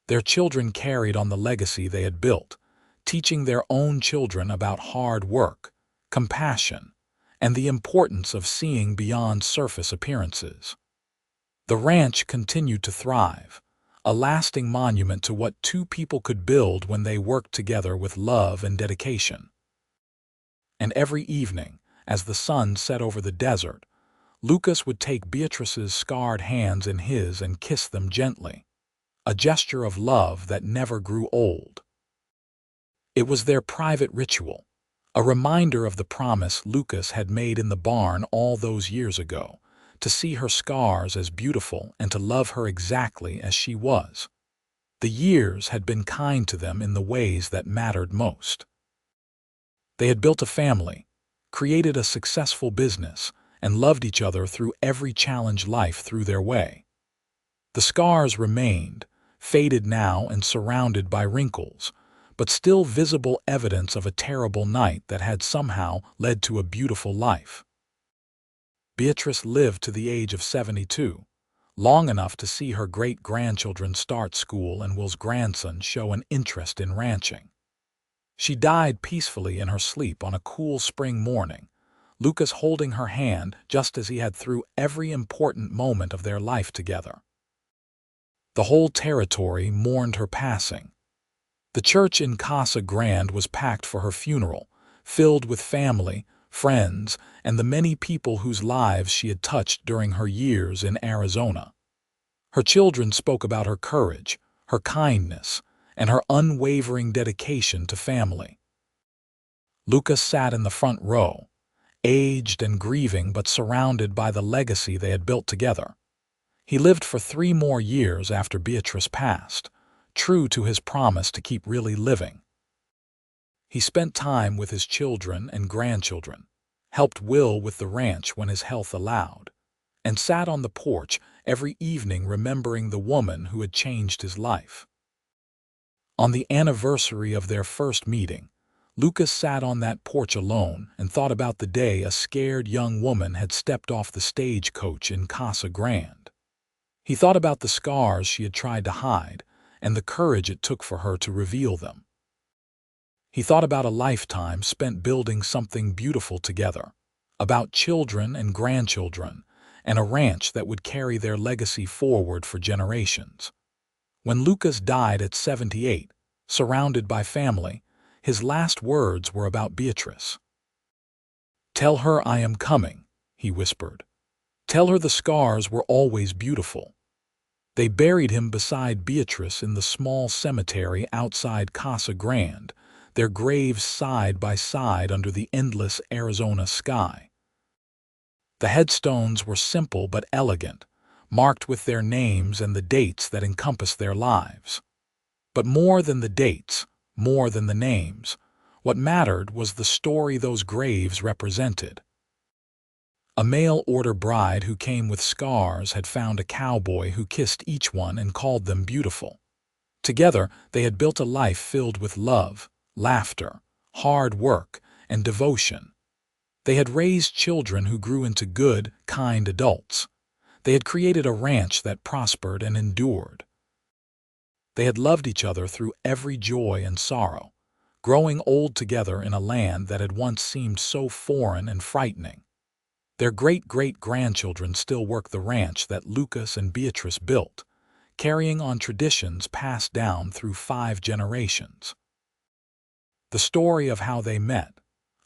Their children carried on the legacy they had built, teaching their own children about hard work, compassion, and the importance of seeing beyond surface appearances. The ranch continued to thrive, a lasting monument to what two people could build when they worked together with love and dedication. And every evening, as the sun set over the desert, Lucas would take Beatrice's scarred hands in his and kiss them gently, a gesture of love that never grew old. It was their private ritual, a reminder of the promise Lucas had made in the barn all those years ago, to see her scars as beautiful and to love her exactly as she was. The years had been kind to them in the ways that mattered most. They had built a family, created a successful business, and loved each other through every challenge life threw their way. The scars remained, faded now and surrounded by wrinkles, but still visible evidence of a terrible night that had somehow led to a beautiful life. Beatrice lived to the age of 72, long enough to see her great-grandchildren start school and Will's grandson show an interest in ranching. She died peacefully in her sleep on a cool spring morning, Lucas holding her hand just as he had through every important moment of their life together. The whole territory mourned her passing. The church in Casa Grande was packed for her funeral, filled with family, friends, and the many people whose lives she had touched during her years in Arizona. Her children spoke about her courage, her kindness, and her unwavering dedication to family. Lucas sat in the front row, aged and grieving but surrounded by the legacy they had built together. He lived for 3 more years after Beatrice passed, true to his promise to keep really living. He spent time with his children and grandchildren, helped Will with the ranch when his health allowed, and sat on the porch every evening remembering the woman who had changed his life. On the anniversary of their first meeting, Lucas sat on that porch alone and thought about the day a scared young woman had stepped off the stagecoach in Casa Grande. He thought about the scars she had tried to hide and the courage it took for her to reveal them. He thought about a lifetime spent building something beautiful together, about children and grandchildren, and a ranch that would carry their legacy forward for generations. When Lucas died at 78, surrounded by family, his last words were about Beatrice. "Tell her I am coming," he whispered. "Tell her the scars were always beautiful." They buried him beside Beatrice in the small cemetery outside Casa Grande, their graves side by side under the endless Arizona sky. The headstones were simple but elegant, marked with their names and the dates that encompassed their lives. But more than the dates, more than the names, what mattered was the story those graves represented. A mail-order bride who came with scars had found a cowboy who kissed each one and called them beautiful. Together, they had built a life filled with love, laughter, hard work, and devotion. They had raised children who grew into good, kind adults. They had created a ranch that prospered and endured. They had loved each other through every joy and sorrow, growing old together in a land that had once seemed so foreign and frightening. Their great-great-grandchildren still work the ranch that Lucas and Beatrice built, carrying on traditions passed down through 5 generations. The story of how they met,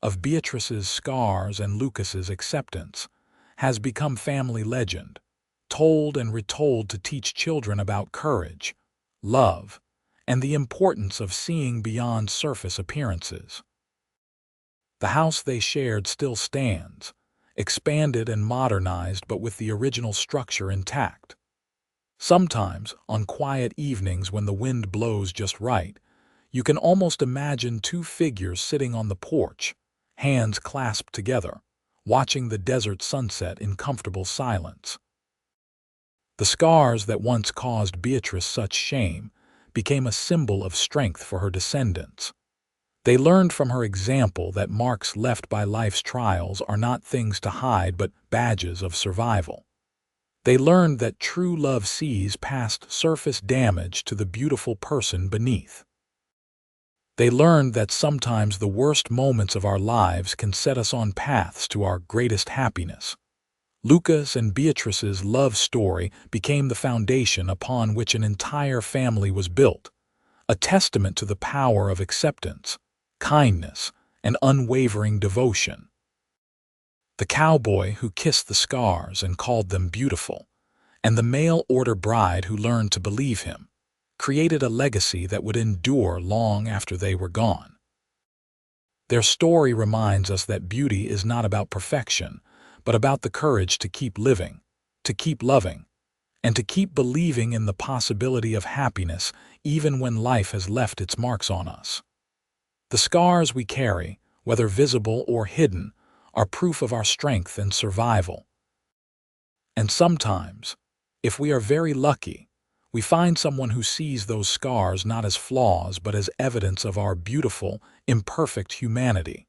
of Beatrice's scars and Lucas's acceptance, has become family legend, told and retold to teach children about courage, love, and the importance of seeing beyond surface appearances. The house they shared still stands, expanded and modernized but with the original structure intact. Sometimes, on quiet evenings when the wind blows just right, you can almost imagine 2 figures sitting on the porch, hands clasped together, watching the desert sunset in comfortable silence. The scars that once caused Beatrice such shame became a symbol of strength for her descendants. They learned from her example that marks left by life's trials are not things to hide but badges of survival. They learned that true love sees past surface damage to the beautiful person beneath. They learned that sometimes the worst moments of our lives can set us on paths to our greatest happiness. Lucas and Beatrice's love story became the foundation upon which an entire family was built, a testament to the power of acceptance, kindness, and unwavering devotion. The cowboy who kissed the scars and called them beautiful, and the mail-order bride who learned to believe him, created a legacy that would endure long after they were gone. Their story reminds us that beauty is not about perfection, but about the courage to keep living, to keep loving, and to keep believing in the possibility of happiness even when life has left its marks on us. The scars we carry, whether visible or hidden, are proof of our strength and survival. And sometimes, if we are very lucky, we find someone who sees those scars not as flaws but as evidence of our beautiful, imperfect humanity.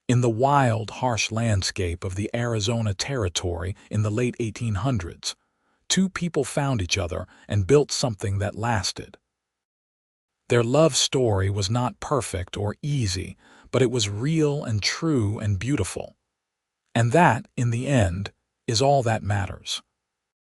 In the wild, harsh landscape of the Arizona Territory in the late 1800s, 2 people found each other and built something that lasted. Their love story was not perfect or easy, but it was real and true and beautiful. And that, in the end, is all that matters.